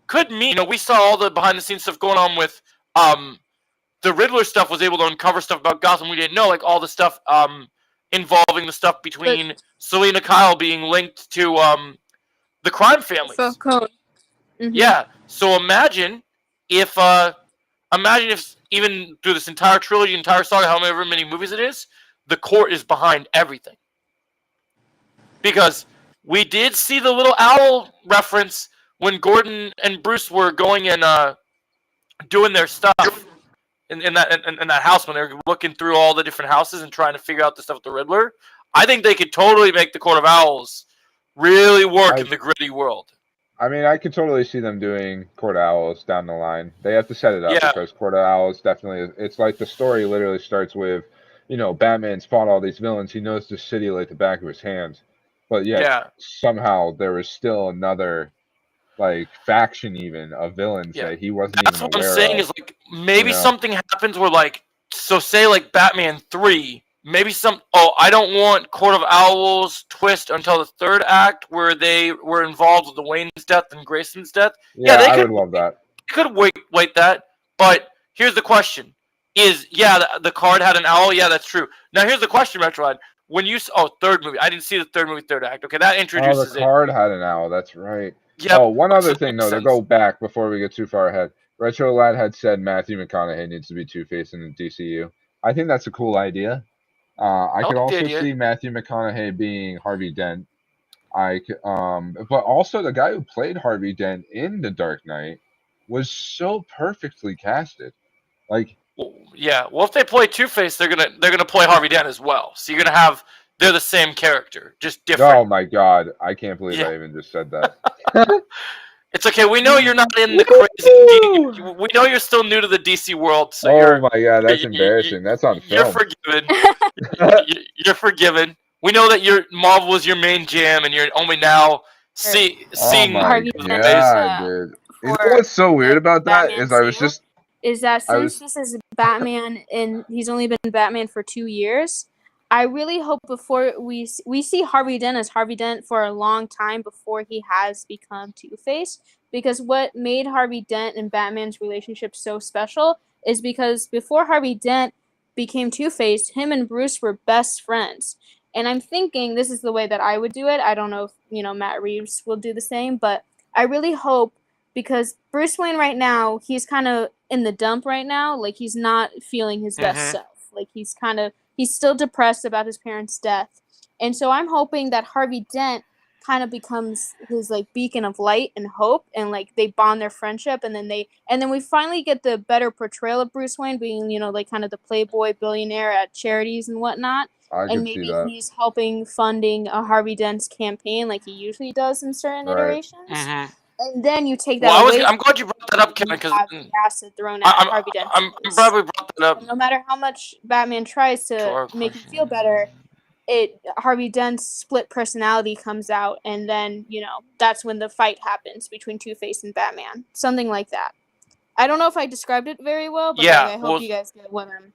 could mean, we saw all the behind-the-scenes stuff going on with the Riddler stuff was able to uncover stuff about Gotham we didn't know, like all the stuff involving the stuff between Selena Kyle being linked to the crime families. Falcone. Mhm. Yeah. So imagine if even through this entire trilogy, entire saga, however many movies it is, the court is behind everything. Because we did see the little owl reference when Gordon and Bruce were going and doing their stuff in that house when they were looking through all the different houses and trying to figure out the stuff with the Riddler. I think they could totally make the Court of Owls really work in the gritty world. I mean, I could totally see them doing Court of Owls down the line. They have to set it up because Court of Owls definitely it's like the story literally starts with, Batman's fought all these villains. He knows the city like the back of his hand. But yet, somehow there was still another faction even of villains that he wasn't even aware of. That's what I'm saying is maybe something happens where say Batman 3, maybe I don't want Court of Owls twist until the third act where they were involved with the Wayne's death and Grayson's death. Yeah, I would love that. Could wait that. But here's the question. The card had an owl? Yeah, that's true. Now here's the question, Retrolad. When you third movie. I didn't see the third movie, third act. Okay, that introduces the card had an owl, that's right. Yep. Oh, one other thing though, to go back before we get too far ahead. Retro Lad had said Matthew McConaughey needs to be Two-Face in the DCU. I think that's a cool idea. I could also see Matthew McConaughey being Harvey Dent. But also the guy who played Harvey Dent in The Dark Knight was so perfectly casted. Well, if they play Two-Face, they're gonna play Harvey Dent as well. So you're gonna have they're the same character, just different. Oh my God, I can't believe I even just said that. It's okay. We know you're not in the crazy. We know you're still new to the DC world. So my God, that's embarrassing. That's on film. You're forgiven. You're forgiven. We know that Marvel was your main jam, and you're only now seeing. Harvey Dent, dude. What's so weird about that is that since this is Batman and he's only been Batman for 2 years, I really hope before we see Harvey Dent as Harvey Dent for a long time before he has become Two-Face, because what made Harvey Dent and Batman's relationship so special is because before Harvey Dent became Two-Face, him and Bruce were best friends. And I'm thinking this is the way that I would do it. I don't know if, Matt Reeves will do the same, but I really hope, because Bruce Wayne right now, he's kind of in the dump right now. He's not feeling his best self. He's still depressed about his parents' death. And so I'm hoping that Harvey Dent kind of becomes his beacon of light and hope, and they bond their friendship, and then we finally get the better portrayal of Bruce Wayne being, kind of the playboy billionaire at charities and whatnot. And maybe he's helping funding a Harvey Dent's campaign like he usually does in certain iterations. And then you take that Well, away. I'm glad you brought that up, Ken, You because have the acid thrown at Harvey Dent's I'm face. glad we brought that up. And no matter how much Batman tries to make him feel better, Harvey Dent's split personality comes out, and then that's when the fight happens between Two-Face and Batman. Something like that. I don't know if I described it very well, but Yeah, I hope well, you guys get what I'm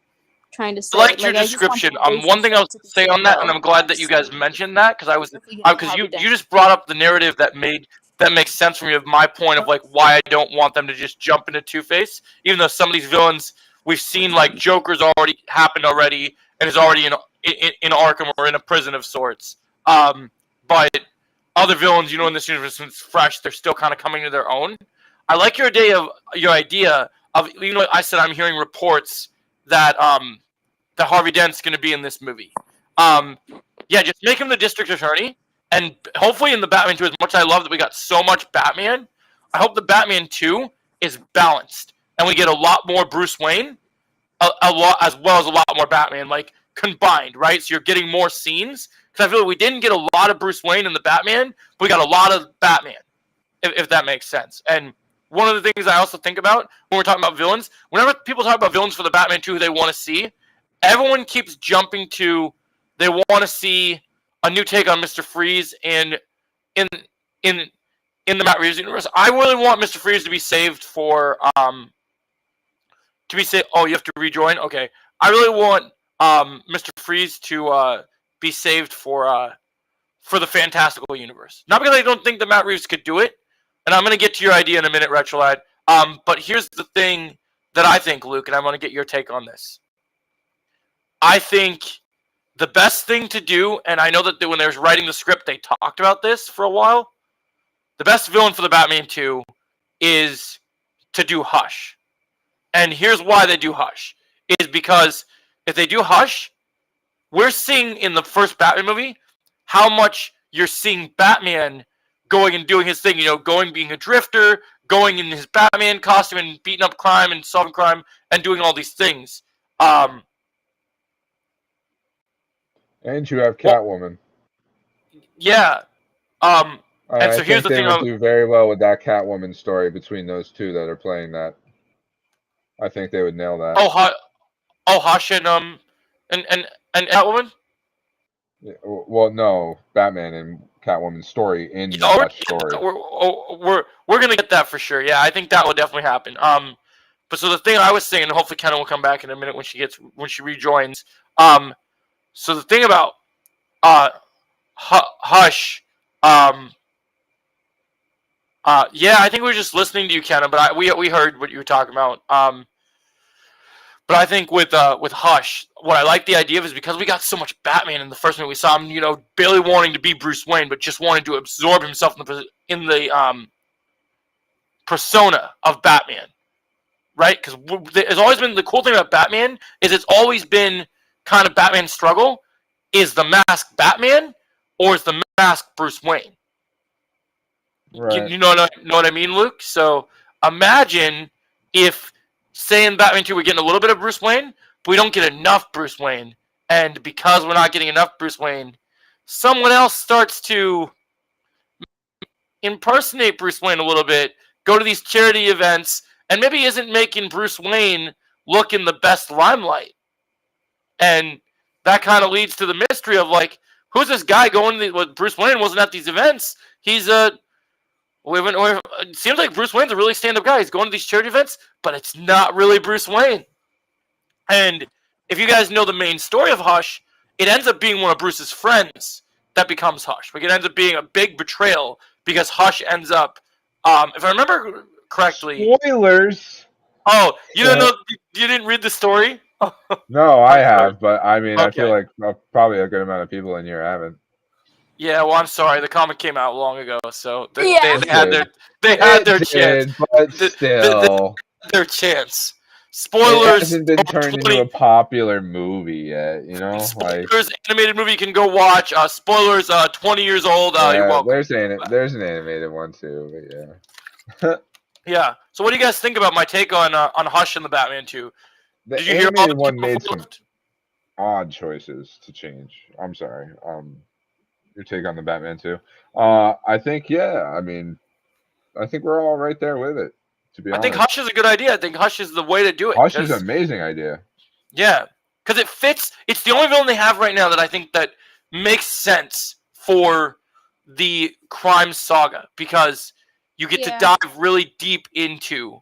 trying to say. I liked your I just want description. the One thing I was relationship to say on continue that, and I'm glad that well. you guys mentioned that because If we get into because Harvey you Dent. just brought up the narrative that makes sense for me of my point of like why I don't want them to just jump into Two-Face, even though some of these villains we've seen like Joker's already happened already and is already in Arkham or in a prison of sorts. But other villains, in this universe, since it's fresh, they're still kind of coming to their own. I like your idea of I said I'm hearing reports that that Harvey Dent's going to be in this movie. Yeah, just make him the district attorney, and hopefully in the Batman 2, as much as I love that we got so much Batman, I hope the Batman 2 is balanced, and we get a lot more Bruce Wayne, a lot as well as a lot more Batman, like combined, right? So you're getting more scenes, because I feel like we didn't get a lot of Bruce Wayne in the Batman, but we got a lot of Batman, if that makes sense. And one of the things I also think about when we're talking about villains, whenever people talk about villains for the Batman 2 who they want to see, everyone keeps jumping to they want to see a new take on Mr. Freeze in the Matt Reeves universe. I really want Mr. Freeze to be saved for Oh, you have to rejoin? Okay. I really want Mr. Freeze to be saved for the Fantastical Universe. Not because I don't think that Matt Reeves could do it, and I'm going to get to your idea in a minute, Retrolad. But here's the thing that I think, Luke, and I want to get your take on this. I think the best thing to do, and I know that when they were writing the script, they talked about this for a while. The best villain for the Batman 2 is to do Hush. And here's why they do Hush. Is because if they do Hush, we're seeing in the first Batman movie how much you're seeing Batman going and doing his thing, going being a drifter, going in his Batman costume and beating up crime and solving crime and doing all these things. And you have Catwoman. Yeah. And so here's the thing. thing. They would do very well with that Catwoman story between those two that are playing that. I think they would nail that. Hush and Catwoman? Yeah, well, no, Batman and Catwoman's story in the Hush story. We're gonna get that for sure. Yeah, I think that will definitely happen. But so the thing I was saying, and hopefully Kenna will come back in a minute when she rejoins. So the thing about Hush, yeah, I think we were just listening to you, Kenna, but we heard what you were talking about. But I think with Hush, what I like the idea of is because we got so much Batman in the first movie, we saw him, barely wanting to be Bruce Wayne, but just wanting to absorb himself in the persona of Batman, right? Because there's always been the cool thing about Batman is it's always been kind of Batman's struggle: is the mask Batman or is the mask Bruce Wayne? Right. You know what I mean, Luke? So imagine if, say in Batman 2, we're getting a little bit of Bruce Wayne, but we don't get enough Bruce Wayne. And because we're not getting enough Bruce Wayne, someone else starts to impersonate Bruce Wayne a little bit, go to these charity events, and maybe isn't making Bruce Wayne look in the best limelight. And that kind of leads to the mystery of, like, who's this guy going to Bruce Wayne wasn't at these events. He's it seems like Bruce Wayne's a really stand-up guy. He's going to these charity events, but it's not really Bruce Wayne. And if you guys know the main story of Hush, it ends up being one of Bruce's friends that becomes Hush. Like, it ends up being a big betrayal because Hush ends up, if I remember correctly... Spoilers! Oh, you don't know? You didn't read the story? No, I have, but I mean, Okay. I feel like probably a good amount of people in here haven't. Yeah, well, I'm sorry. The comic came out long ago, so they Yeah. had their chance. But still, Their chance. it Spoilers. hasn't been turned into a popular movie yet. Like, Spoilers. Animated movie you can go watch. Spoilers. 20 years old. You're welcome. there's an animated one too, but yeah. Yeah. So, what do you guys think about my take on Hush and the Batman 2? The Did you hear all animated the one people made before? some odd choices to change. I'm sorry. Your take on the Batman 2? I think, yeah. I mean, I think we're all right there with it. To be I honest, think Hush is a good idea. I think Hush is the way to do it. Hush is 'cause- an amazing idea. Yeah, because it fits. It's the only villain they have right now that I think that makes sense for the crime saga because you get to dive really deep into.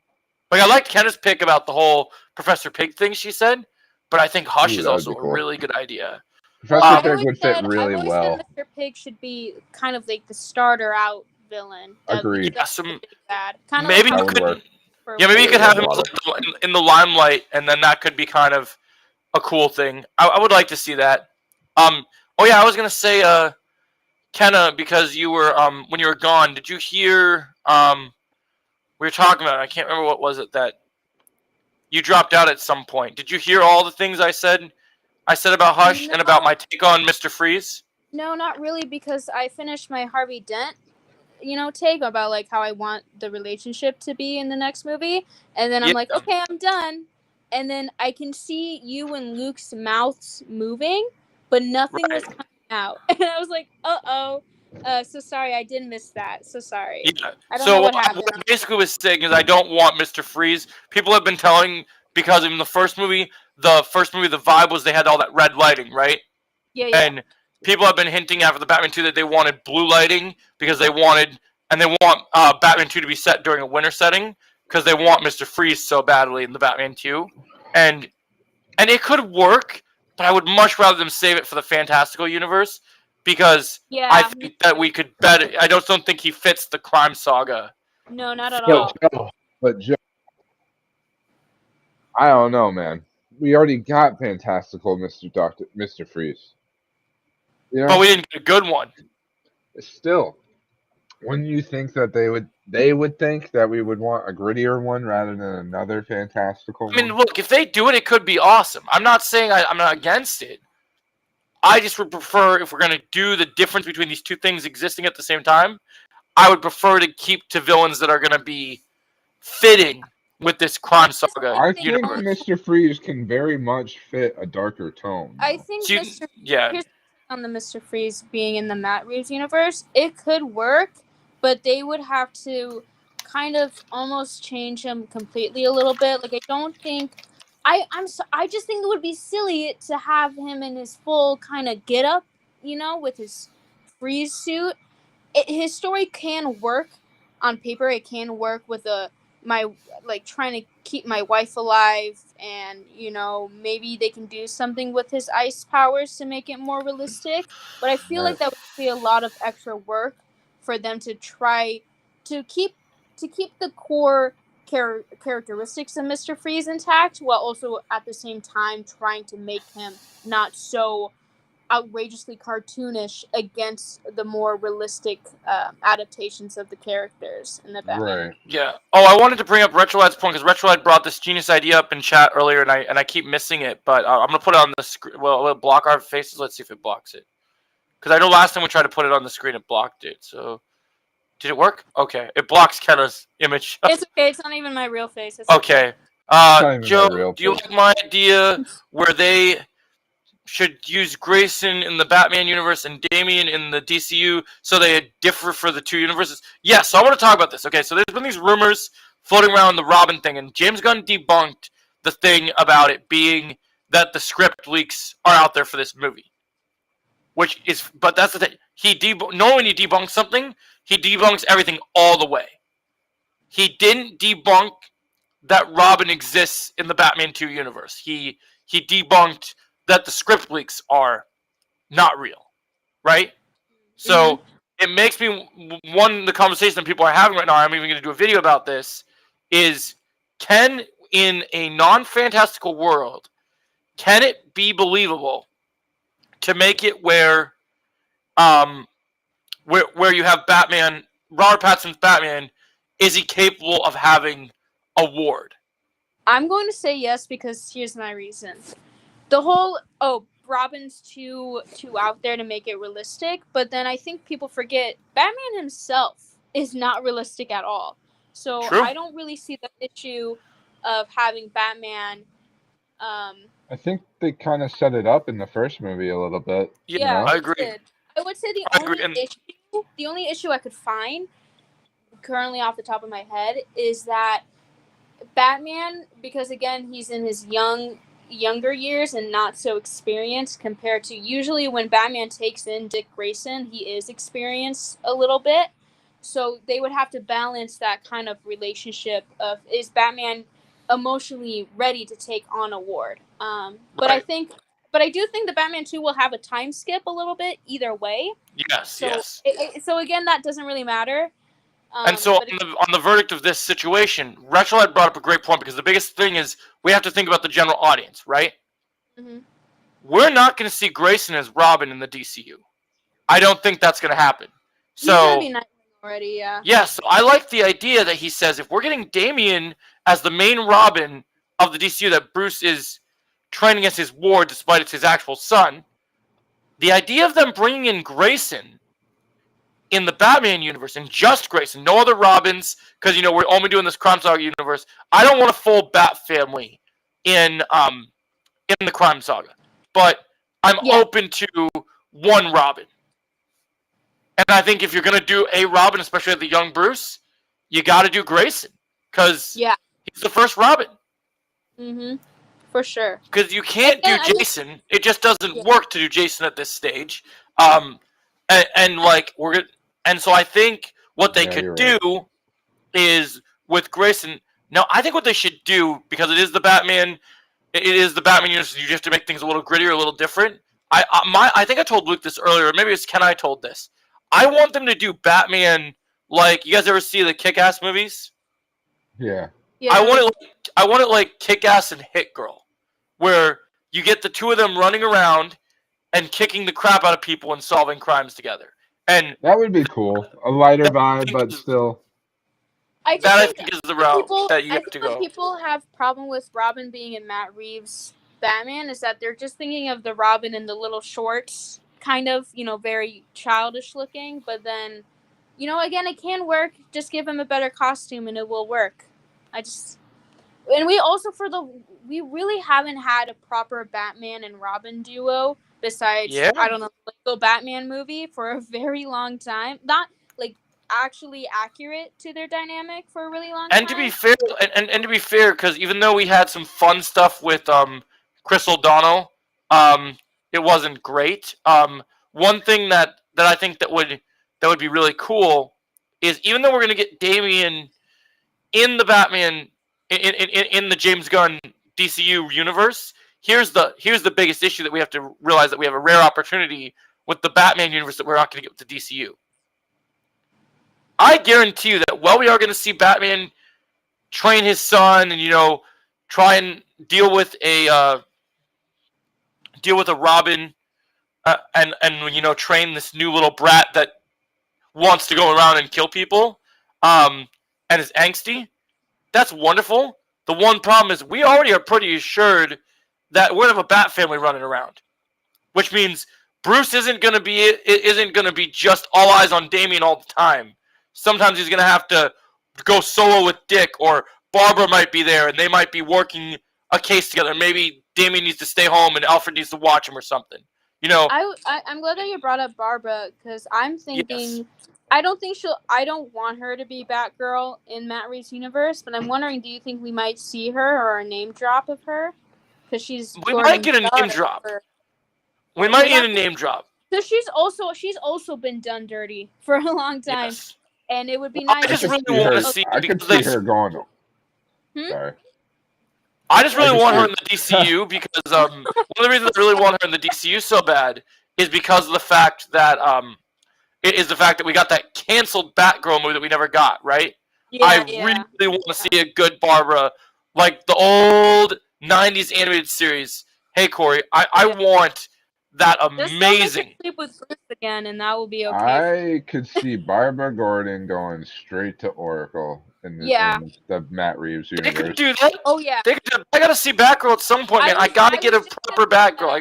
Like I liked Kenna's pick about the whole Professor Pig thing she said, but I think Hush Ooh, is that would also be a cool. really good idea. Professor I've Pig always would fit said- really I've always well. said Mr. Pig should be kind of like the starter out villain. Agreed. Yeah, some- Bad. Kind of Maybe like you That would could. work. Yeah, maybe you could Yeah, have him a lot like, in the limelight, and then that could be kind of a cool thing. I would like to see that. Oh yeah, I was gonna say, Kenna, because you were when you were gone, did you hear we were talking about? I can't remember what was it that you dropped out at some point. Did you hear all the things I said? I said about Hush and about my take on Mr. Freeze. No, not really, because I finished my Harvey Dent, take about like how I want the relationship to be in the next movie, and then I'm Yeah. like, okay, I'm done, and then I can see you and Luke's mouths moving, but nothing was Right. coming out, and I was like, so sorry, I did miss that, so sorry. Yeah. I don't So know what what I happened. basically was saying is I don't want Mr. Freeze. People have been telling because in the first movie, the vibe was they had all that red lighting, right? Yeah. And people have been hinting after the Batman 2 that they wanted blue lighting because they want Batman 2 to be set during a winter setting because they want Mr. Freeze so badly in the Batman 2. And it could work, but I would much rather them save it for the Fantastical universe because Yeah. I think that we could bet. I just don't think he fits the crime saga. No, not at But all. Joe, I don't know, man. We already got fantastical Mr. Freeze. You know, But we didn't get a good one. still, wouldn't you think that they would think that we would want a grittier one rather than another fantastical I mean, one? look, if they do it, it could be awesome. I'm not saying I'm not against it. I just would prefer if we're going to do the difference between these two things existing at the same time, I would prefer to keep to villains that are going to be fitting with this crime saga I think universe. Mr. Freeze can very much fit a darker tone. I though. think So you- Mr. yeah. Here's on the Mr. Freeze being in the Matt Reeves universe, it could work, but they would have to kind of almost change him completely a little bit. Like I don't think I just think it would be silly to have him in his full kind of get up, with his freeze suit. His story can work on paper. It can work with trying to keep my wife alive, and maybe they can do something with his ice powers to make it more realistic. But I feel like that would be a lot of extra work for them to try to keep the core characteristics of Mr. Freeze intact, while also at the same time trying to make him not so outrageously cartoonish against the more realistic adaptations of the characters in the Batman. Right. Yeah. Oh, I wanted to bring up Retrolad's point because Retrolad brought this genius idea up in chat earlier, and I keep missing it. But I'm gonna put it on the screen. Well, it'll block our faces. Let's see if it blocks it. Because I know last time we tried to put it on the screen, it blocked it. So, did it work? Okay, it blocks Kenna's image. It's okay. It's not even my real face. It's Okay. not even my Joe, real do you face. like my idea where they should use Grayson in the Batman universe and Damian in the DCU so they differ for the two universes? Yes, so I want to talk about this. Okay, so there's been these rumors floating around the Robin thing, and James Gunn debunked the thing about it being that the script leaks are out there for this movie. But that's the thing. Normally when he debunks something, he debunks everything all the way. He didn't debunk that Robin exists in the Batman 2 universe. He debunked that the script leaks are not real, right? So it makes me the conversation that people are having right now. I'm even going to do a video about this. Is can in a non-fantastical world, can it be believable to make it where you have Batman, Robert Pattinson's Batman, is he capable of having a ward? I'm going to say yes because here's my reason. The whole Robin's too out there to make it realistic, but then I think people forget Batman himself is not realistic at all. So True. I don't really see the issue of having Batman. I think they kind of set it up in the first movie a little bit. Yeah, know? I agree. I would say I agree, and- the only issue I could find currently off the top of my head is that Batman, because again he's in his younger years and not so experienced compared to usually when Batman takes in Dick Grayson, he is experienced a little bit. So they would have to balance that kind of relationship of is Batman emotionally ready to take on a Ward. But Right. I do think the Batman 2 will have a time skip a little bit either way. Yes, So yes. So again, that doesn't really matter. And so But on the verdict of this situation, Rachel had brought up a great point because the biggest thing is we have to think about the general audience, right? Mhm. We're not going to see Grayson as Robin in the DCU. I don't think that's going to happen. he's gonna So be Nightwing already, yeah. yes, I like the idea that he says if we're getting Damian as the main Robin of the DCU, that Bruce is training as his ward despite it's his actual son. The idea of them bringing in Grayson in the Batman universe, and just Grayson, no other Robins, because we're only doing this Crime Saga universe. I don't want a full Bat family in the Crime Saga, but I'm open to one Robin. And I think if you're gonna do a Robin, especially the young Bruce, you got to do Grayson because he's the first Robin. For sure. Because you can't do Jason. It just doesn't work to do Jason at this stage. And so I think what they could do is with Grayson. Now, I think what they should do, because it is the Batman universe, you just have to make things a little grittier, a little different. I think I told Luke this earlier, or maybe it's Ken I told this. I want them to do Batman like, you guys ever see the Kick-Ass movies? Yeah. I want it like Kick-Ass and Hit Girl, where you get the two of them running around and kicking the crap out of people and solving crimes together. And that would be cool. A lighter vibe, but still. I think is the route that you have to go. People have problem with Robin being in Matt Reeves' Batman is that they're just thinking of the Robin in the little shorts, kind of, very childish looking. But then, again, it can work. Just give him a better costume and it will work. We really haven't had a proper Batman and Robin duo besides, I don't know, Lego Batman movie for a very long time. Not actually accurate to their dynamic for a really long time. And to be fair, and to be fair, because even though we had some fun stuff with Chris O'Donnell, it wasn't great. One thing that I think that would be really cool is, even though we're gonna get Damian in the Batman in the James Gunn DCU universe, here's the biggest issue that we have to realize, that we have a rare opportunity with the Batman universe that we're not going to get with the DCU. I guarantee you that while we are going to see Batman train his son and try and deal with a Robin and train this new little brat that wants to go around and kill people and is angsty, that's wonderful. The one problem is we already are pretty assured that we're going to have a Bat family running around, which means Bruce isn't going to be just all eyes on Damian all the time. Sometimes he's going to have to go solo with Dick, or Barbara might be there and they might be working a case together. Maybe Damian needs to stay home and Alfred needs to watch him or something. I'm glad that you brought up Barbara, because I'm thinking I don't want her to be Batgirl in Matt Reeves' universe, but I'm wondering, do you think we might see her or a name drop of her? Because we might get a name drop. We might get a name drop. So she's also been done dirty for a long time. Yes. And it would be nice. I just really want to see. I could see her going. Sorry. I just really want her in the DCU because one of the reasons I really want her in the DCU so bad is because of the fact that we got that canceled Batgirl movie that we never got, right? I really want to see a good Barbara, like the old 90s animated series. Hey, Corey, I want that amazing. Sleep with Bruce again, and that will be okay. I could see Barbara Gordon going straight to Oracle in the Matt Reeves universe. They could do that. Oh yeah. I gotta see Batgirl at some point, man. I gotta get a proper Batgirl.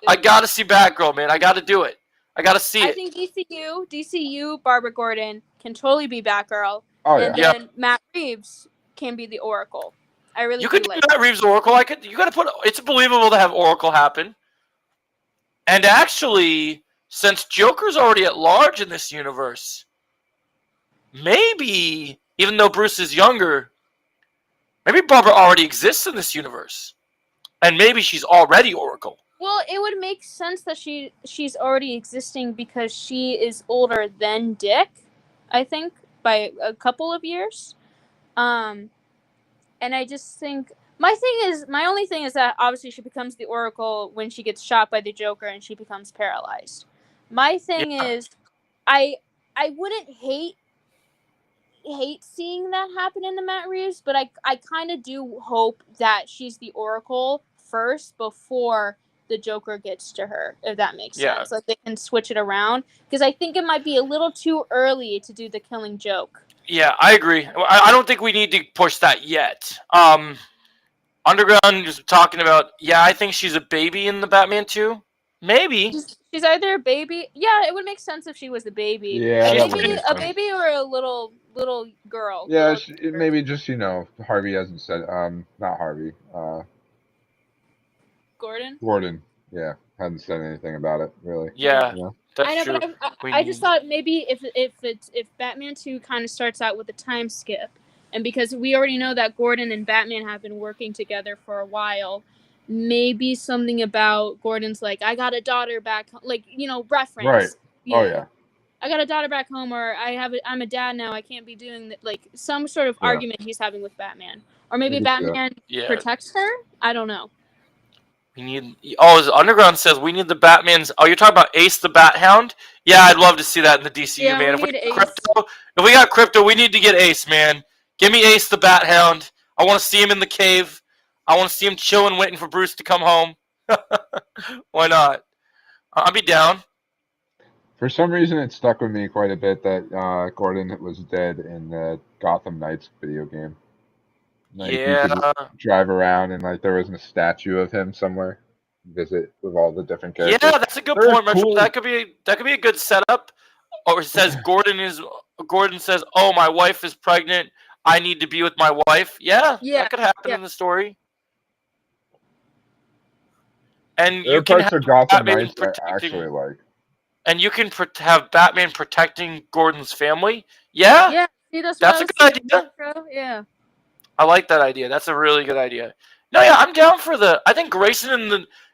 I gotta see Batgirl, man. I gotta do it. I gotta see it. I think DCU, Barbara Gordon can totally be Batgirl. Oh yeah. And then Matt Reeves can be the Oracle. I really. You could do Matt Reeves Oracle. You gotta put. It's believable to have Oracle happen. And actually, since Joker's already at large in this universe, maybe, even though Bruce is younger, maybe Barbara already exists in this universe. And maybe she's already Oracle. Well, it would make sense that she's already existing because she is older than Dick, I think, by a couple of years. And I just think my only thing is that obviously she becomes the Oracle when she gets shot by the Joker and she becomes paralyzed. My thing is, I wouldn't hate seeing that happen in the Matt Reeves, but I kind of do hope that she's the Oracle first before the Joker gets to her, if that makes sense. Like they can switch it around, because I think it might be a little too early to do the Killing Joke. Yeah, I agree. I don't think we need to push that yet. Underground is talking about, I think she's a baby in the Batman 2. Maybe. She's either a baby. Yeah, it would make sense if she was a baby. Yeah, maybe a baby or a little girl. Yeah, maybe just Harvey hasn't said not Harvey. Gordon. Yeah, hasn't said anything about it really. Yeah, that's I know, true. but I just thought maybe if Batman 2 kind of starts out with a time skip, and because we already know that Gordon and Batman have been working together for a while, maybe something about Gordon's like, I got a daughter back, like, reference. Right. Yeah. Oh yeah. I got a daughter back home, or I'm a dad now. I can't be doing that. Like some sort of argument he's having with Batman, or maybe Batman protects her. I don't know. We need. Underground says we need the Batman's. Oh, you're talking about Ace the Bat Hound? Yeah, I'd love to see that in the DCU, man. If we got Crypto, we need to get Ace, man. Give me Ace the Bat Hound. I want to see him in the cave. I want to see him chilling, waiting for Bruce to come home. Why not? I'll be down. For some reason, it stuck with me quite a bit that Gordon was dead in the Gotham Knights video game. Like, you could drive around and there wasn't a statue of him somewhere. Visit with all the different characters. Yeah, that's a good point, Mitchell. That could be a good setup. Or it says Gordon says, "Oh, my wife is pregnant. I need to be with my wife." Yeah, that could happen in the story. And there you can parts of Gotham Knights that I actually like. And you can have Batman protecting Gordon's family. Yeah. Yeah. See, that's a good idea. Yeah. I like that idea. That's a really good idea. No, yeah, I'm down for I think Grayson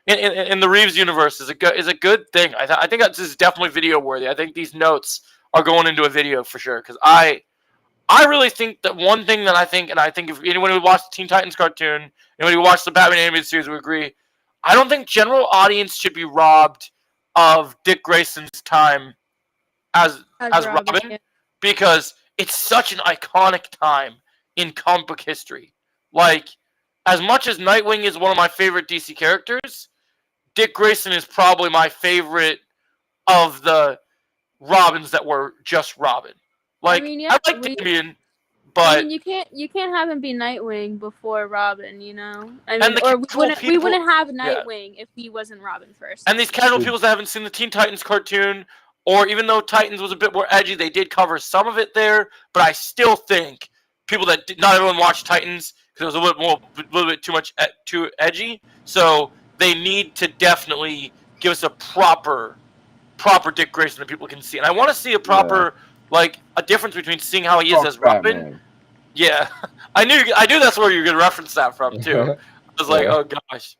in the Reeves universe is a good thing. I think this is definitely video worthy. I think these notes are going into a video for sure, because I really think that one thing that I think if anyone who watched the Teen Titans cartoon, anyone who watched the Batman animated series would agree, I don't think general audience should be robbed of Dick Grayson's time as Robin, because it's such an iconic time in comic book history. Like, as much as Nightwing is one of my favorite DC characters, Dick Grayson is probably my favorite of the Robins that were just Robin. Like, I like Damian, but you can't have him be Nightwing before Robin, we wouldn't have Nightwing if he wasn't Robin first. And these casual people that haven't seen the Teen Titans cartoon, or even though Titans was a bit more edgy, they did cover some of it there. But I still think people not everyone watched Titans because it was a little bit too edgy. So they need to definitely give us a proper Dick Grayson that people can see. And I want to see a proper a difference between seeing how he is as Robin. Batman. Yeah, I knew that's where you were gonna reference that from too. I was like, oh gosh,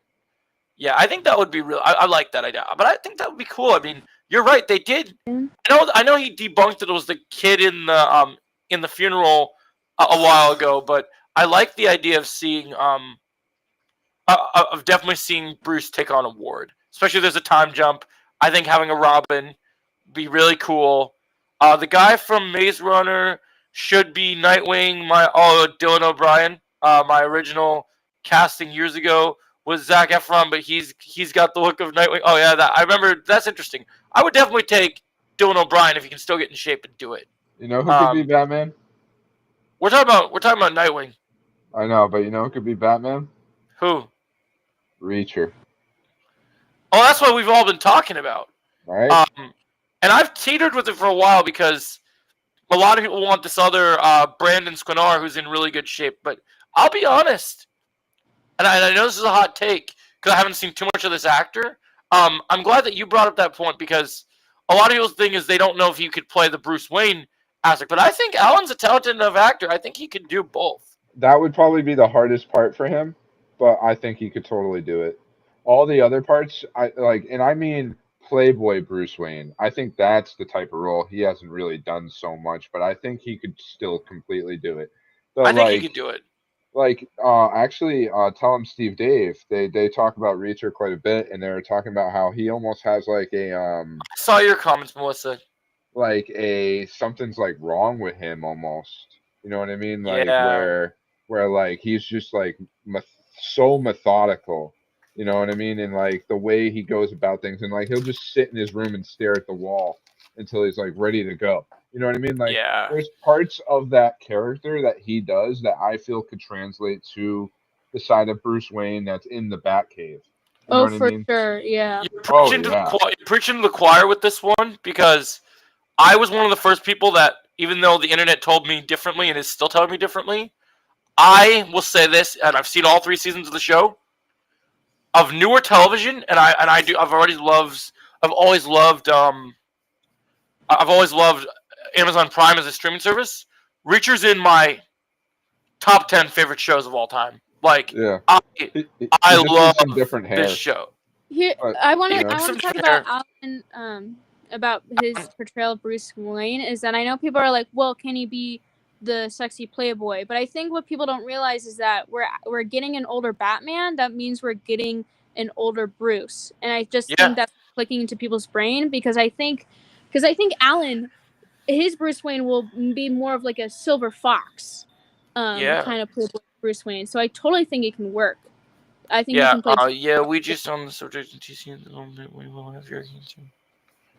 yeah, I think that would be real. I like that idea, but I think that would be cool. I mean, you're right. They did. I know he debunked that it was the kid in the funeral a while ago, but I like the idea of seeing of definitely seeing Bruce take on a Ward, especially if there's a time jump. I think having a Robin be really cool. The guy from Maze Runner should be Nightwing. Dylan O'Brien. My original casting years ago was Zac Efron, but he's got the look of Nightwing. Oh yeah, I remember. That's interesting. I would definitely take Dylan O'Brien if he can still get in shape and do it. You know who could be Batman? We're talking about Nightwing. I know, but you know who could be Batman? Who? Reacher. Oh, that's what we've all been talking about. Right. And I've teetered with it for a while because a lot of people want this other Brandon Squinar who's in really good shape. But I'll be honest, and I know this is a hot take because I haven't seen too much of this actor. I'm glad that you brought up that point because a lot of people's thing is they don't know if he could play the Bruce Wayne aspect. But I think Alan's a talented enough actor. I think he could do both. That would probably be the hardest part for him, but I think he could totally do it. All the other parts, I like, and I mean Playboy Bruce Wayne. I think that's the type of role he hasn't really done so much, but I think he could still completely do it. The I think he like, could do it. actually, Tell Him Steve Dave. They talk about Reacher quite a bit, and they were talking about how he almost has like I saw your comments, Melissa. something's like wrong with him almost. You know what I mean? Like Yeah. where like he's just like so methodical. You know what I mean? And like the way he goes about things, and like he'll just sit in his room and stare at the wall until he's like ready to go. You know what I mean? Like Yeah. there's parts of that character that he does that I feel could translate to the side of Bruce Wayne that's in the Batcave. You know Oh, what I for mean? sure. Yeah. You're Oh, preaching, yeah. you're preaching to the choir with this one because I was one of the first people that, even though the internet told me differently and is still telling me differently, I will say this, and I've seen all 3 seasons of the show. Of newer television, I've always loved Amazon Prime as a streaming service. Reacher's in my top 10 favorite shows of all time. Like, Yeah. I He I just needs love some different hair. this show. Here, But, I want you to. know. I want Some to talk hair. about Alan. About his portrayal of Bruce Wayne is that I know people are like, well, can he be the sexy playboy? But I think what people don't realize is that we're getting an older Batman. That means we're getting an older Bruce, and I just Yeah. think that's clicking into people's brain because I think Alan, his Bruce Wayne will be more of like a silver fox, Yeah. kind of playboy Bruce Wayne. So I totally think it can work. I think he Yeah, can play. yeah, we just on the subject of TC at the moment. We will have your answer.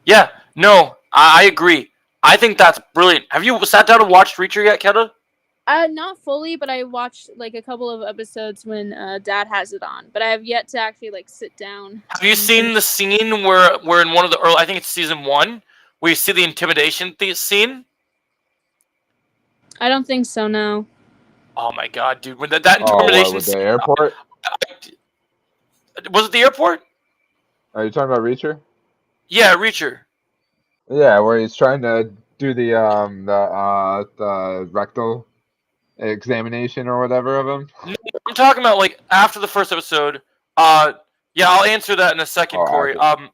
Yeah, no, I agree. I think that's brilliant. Have you sat down and watched Reacher yet, Keta? Not fully, but I watched like a couple of episodes when Dad has it on. But I have yet to actually like sit down. Have you seen the scene where in one of the early, I think it's season 1, where you see the intimidation scene? I don't think so. No. Oh my god, dude! When that Oh, what, intimidation with the scene, airport? was it the airport? Are you talking about Reacher? Yeah, Reacher. Yeah, where he's trying to do the rectal examination or whatever of him. I'm talking about like after the first episode. Yeah, I'll answer that in a second, Oh, Corey. after.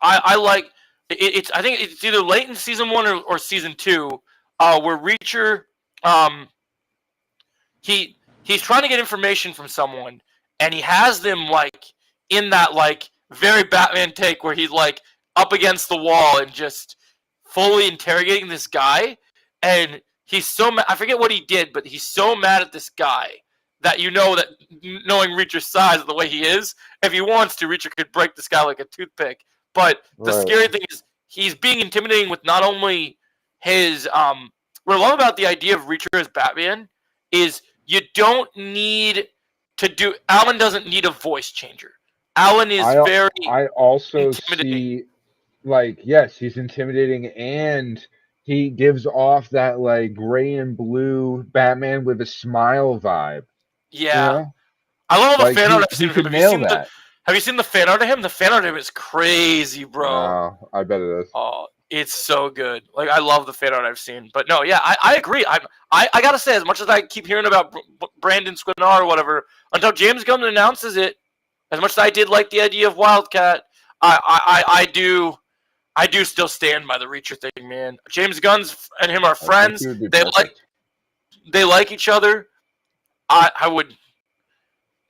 I like it's. I think it's either late in season 1 or season 2, where Reacher, he's trying to get information from someone, and he has them like in that like very Batman take where he's like up against the wall and just fully interrogating this guy, and he's so mad. I forget what he did, but he's so mad at this guy that that knowing Reacher's size the way he is, if he wants to, Reacher could break this guy like a toothpick. But the Right. scary thing is he's being intimidating with not only his what I love about the idea of Reacher as Batman is you don't need to do. Alan doesn't need a voice changer. Alan is I also intimidating. see, like, yes, he's intimidating, and he gives off that like gray and blue Batman with a smile vibe. Yeah. You know? I love all the Like fan art I've he seen of could him. nail that. Have you seen the fan art of him? The fan art of him is crazy, bro. Oh, I bet it is. Oh, it's so good. Like I love the fan art I've seen. But no, yeah, I agree. I gotta say, as much as I keep hearing about Brandon Squinar or whatever, until James Gunn announces it, as much as I did like the idea of Wildcat, I do still stand by the Reacher thing, man. James Gunn's and him are I think friends. he would be They perfect. like each other. I would.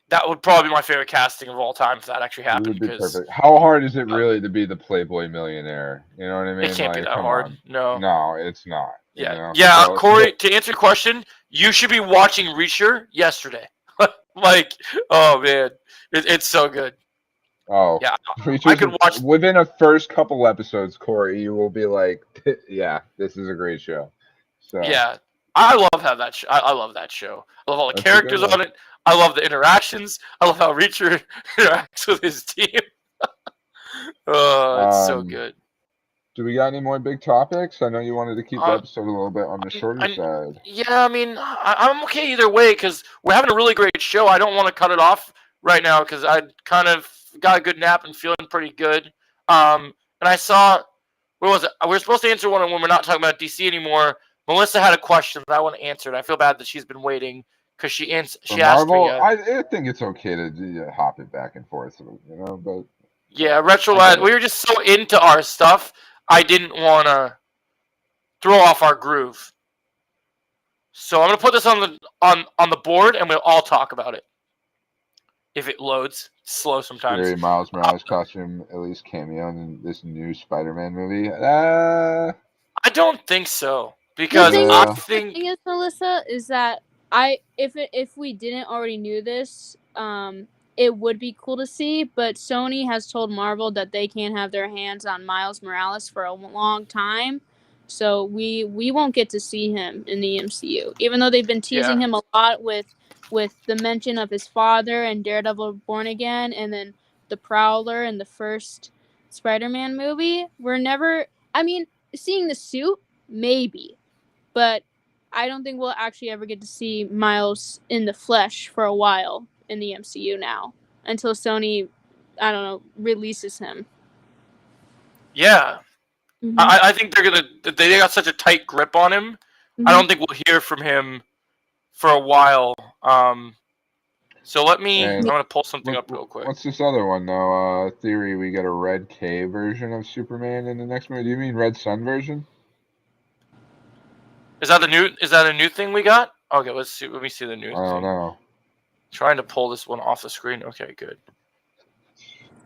That would probably be my favorite casting of all time if that actually He happened. would be Because perfect. How hard is it really to be the Playboy millionaire? You know what I mean? it can't be Like, that come hard. on. No. No, it's not. you Yeah, know? yeah, So- Corey. To answer your question, you should be watching Reacher yesterday. Like, oh man, it's so good. Oh, Yeah, Reacher's could watch- within a first couple episodes, Corey. You will be like, "Yeah, this is a great show." So yeah. I love how that. I love that show. I love all the That's a good characters one. on it. I love the interactions. I love how Reacher interacts with his team. Oh, it's so Um, good. do we got any more big topics? I know you wanted to keep the episode a little bit on the shorter I- side. Yeah, I mean, I'm okay either way because we're having a really great show. I don't want to cut it off right now because I kind of got a good nap and feeling pretty good. And I saw What was it? We were supposed to answer one when we're not talking about DC anymore. Melissa had a question that I want to answer, and I feel bad that she's been waiting because she asked Marvel, me. I think it's okay to hop it back and forth, but Yeah, Retrolad. We were just so into our stuff, I didn't want to throw off our groove. So I'm gonna put this on the board, and we'll all talk about it. If it loads, it's slow sometimes. Very Miles Morales costume at least cameo in this new Spider-Man movie. I don't think so because I think the thing is, Melissa, is that if we didn't already knew this, it would be cool to see. But Sony has told Marvel that they can't have their hands on Miles Morales for a long time, so we won't get to see him in the MCU, even though they've been teasing him a lot with the mention of his father and Daredevil Born Again, and then the Prowler in the first Spider-Man movie. We're never. I mean, seeing the suit, maybe, but I don't think we'll actually ever get to see Miles in the flesh for a while in the MCU now, until Sony, I don't know, releases him. Yeah. Mm-hmm. I think they got such a tight grip on him. Mm-hmm. I don't think we'll hear from him for a while. So I'm gonna pull something up real quick. What's this other one though? Theory, we get a Red K version of Superman in the next movie. Do you mean Red Sun version? Is that a new thing we got? Okay, let's see. Let me see the new thing. I don't know. Trying to pull this one off the screen. Okay, good.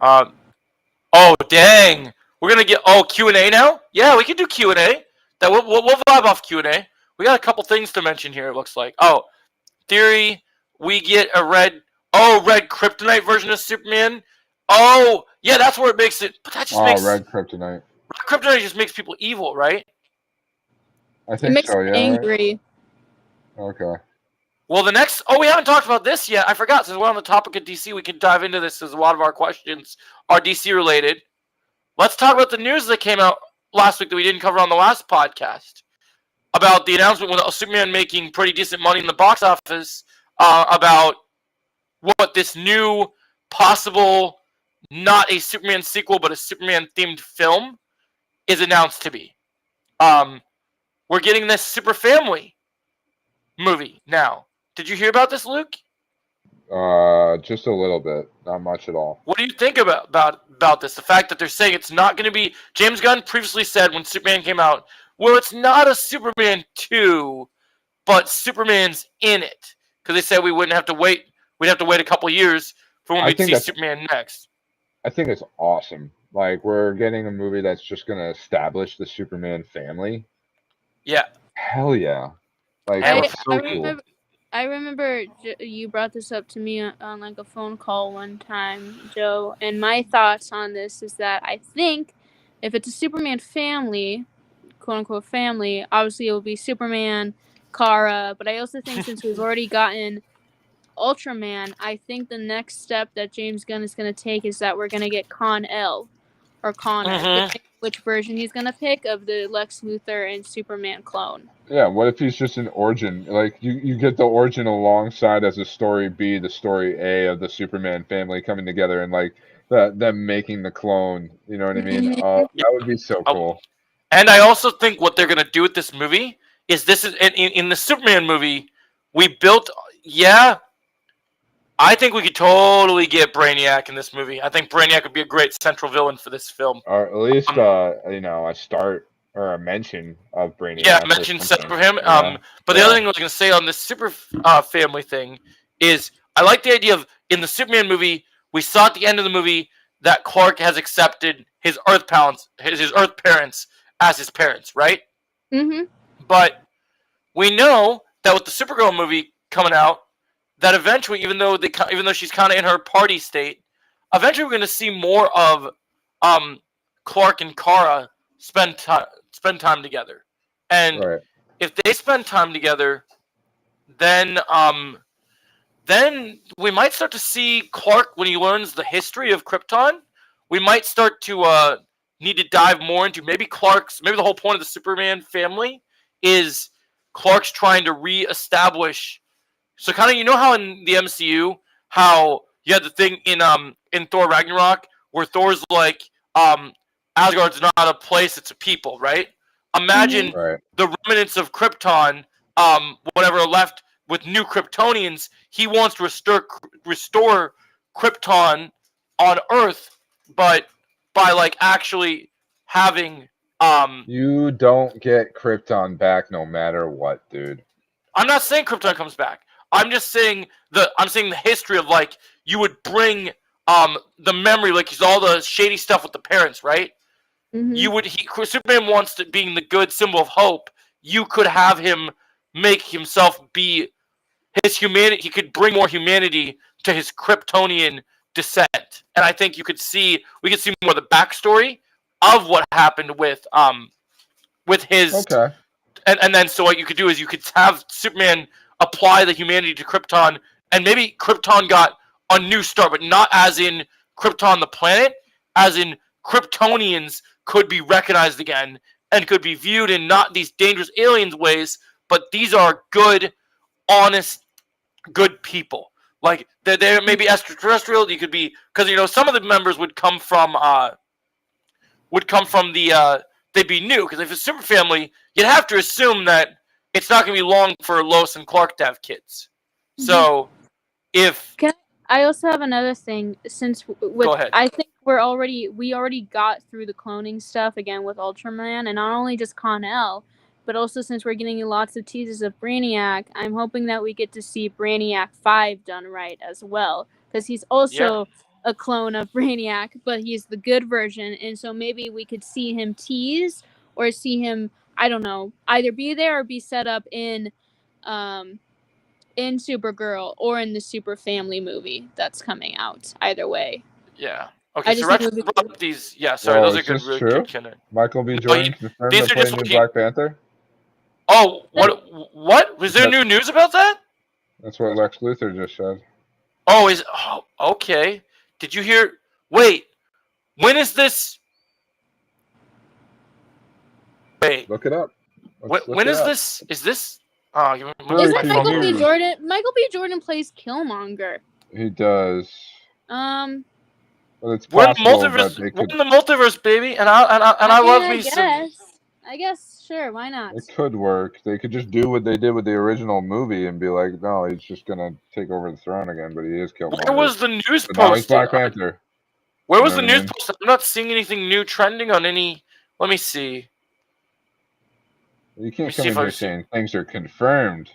Oh dang, we're gonna get Q&A now. Yeah, we can do Q&A. That we'll vibe off Q&A. We got a couple things to mention here. It looks like. Theory, we get a red kryptonite version of Superman. Oh yeah, that's where it makes it. But that just makes red kryptonite. Red kryptonite just makes people evil, right? I think so. Yeah. Angry. Right? Okay. Well, the next. We haven't talked about this yet. I forgot. Since we're on the topic of DC, we can dive into this, as a lot of our questions are DC related. Let's talk about the news that came out last week that we didn't cover on the last podcast about the announcement with Superman making pretty decent money in the box office. About what this new possible, not a Superman sequel, but a Superman themed film is announced to be. We're getting this Super Family movie now. Did you hear about this, Luke? Just a little bit, not much at all. What do you think about this? The fact that they're saying it's not going to be. James Gunn previously said when Superman came out, well, it's not a Superman 2, but Superman's in it, because they said we wouldn't have to wait. We'd have to wait a couple years for when we'd see Superman next. I think it's awesome. Like, we're getting a movie that's just going to establish the Superman family. Yeah. Hell yeah. Like, I remember you brought this up to me on like a phone call one time, Joe, and my thoughts on this is that I think if it's a Superman family, quote unquote family, obviously it will be Superman, Kara, but I also think since we've already gotten Ultraman, I think the next step that James Gunn is going to take is that we're going to get Con-El or Connor, which version he's going to pick of the Lex Luthor and Superman clone. Yeah, what if he's just an origin? Like, you get the origin alongside as a story B, the story A of the Superman family coming together and, like, them making the clone. You know what I mean? That would be so cool. And I also think what they're going to do with this movie is in the Superman movie, we built, I think we could totally get Brainiac in this movie. I think Brainiac would be a great central villain for this film. Or at least, a start or a mention of Brainiac. Yeah, mention set for him. But the other thing I was going to say on this Super Family thing is I like the idea of, in the Superman movie, we saw at the end of the movie that Clark has accepted his Earth parents as his parents, right? Mm-hmm. But we know that with the Supergirl movie coming out, that eventually, even though she's kind of in her party state, eventually we're going to see more of Clark and Kara spend time together. And if they spend time together, then we might start to see Clark, when he learns the history of Krypton, we might start to need to dive more into maybe the whole point of the Superman family is Clark's trying to reestablish. So kind of, you know how in the MCU, how you had the thing in Thor Ragnarok where Thor's like, Asgard's not a place; it's a people, right? Imagine Right. the remnants of Krypton, whatever are left with new Kryptonians. He wants to restore Krypton on Earth, but by like actually having You don't get Krypton back no matter what, dude. I'm not saying Krypton comes back. I'm just saying the history of like you would bring the memory, like all the shady stuff with the parents, right? Mhm. You would Superman wants to being the good symbol of hope. You could have him make himself be his humanity. He could bring more humanity to his Kryptonian descent, and I think we could see more of the backstory of what happened with his. Okay. And then so what you could do is you could have Superman apply the humanity to Krypton, and maybe Krypton got a new start, but not as in Krypton the planet, as in Kryptonians could be recognized again and could be viewed in not these dangerous aliens ways, but these are good, honest, good people. Like they're maybe extraterrestrial. You could be because some of the members would come from the they'd be new because if it's a super family, you'd have to assume that it's not going to be long for Lois and Clark to have kids. So if I also have another thing. Since Go ahead. I think we already got through the cloning stuff again with Ultraman, and not only just Con-El, but also since we're getting lots of teasers of Brainiac, I'm hoping that we get to see Brainiac 5 done right as well, because he's also a clone of Brainiac, but he's the good version, and so maybe we could see him tease or see him, I don't know, either be there or be set up in Supergirl or in the Super Family movie that's coming out. Either way. Yeah. I Okay, just so think Rex it would be brought up these. Yeah, sorry, Well, those are is good. this Really true? good canon. Michael B. No, Jordan confirmed these to are play just new what he- Black Panther. Oh, what? Was there That- new news about that? That's what Lex Luthor just said. Oh, okay. Did you hear? Wait, when is this? Wait, Look it up. Let's look when it is up. this? Is this? Oh, you Very Isn't true Michael B. news. Jordan? Michael B. Jordan plays Killmonger. He does. But it's We're in the possible that multiverse. they We're could. in the multiverse, baby, and I mean, love me some. I guess, sure, why not? It could work. They could just do what they did with the original movie and be like, no, he's just gonna take over the throne again, but he is Killmonger. Where was the news But now he's post? Black Panther. Where was You the know what I news mean? post? I'm not seeing anything new trending on any. Let me see. You can't me come see in if I here see- saying things are confirmed.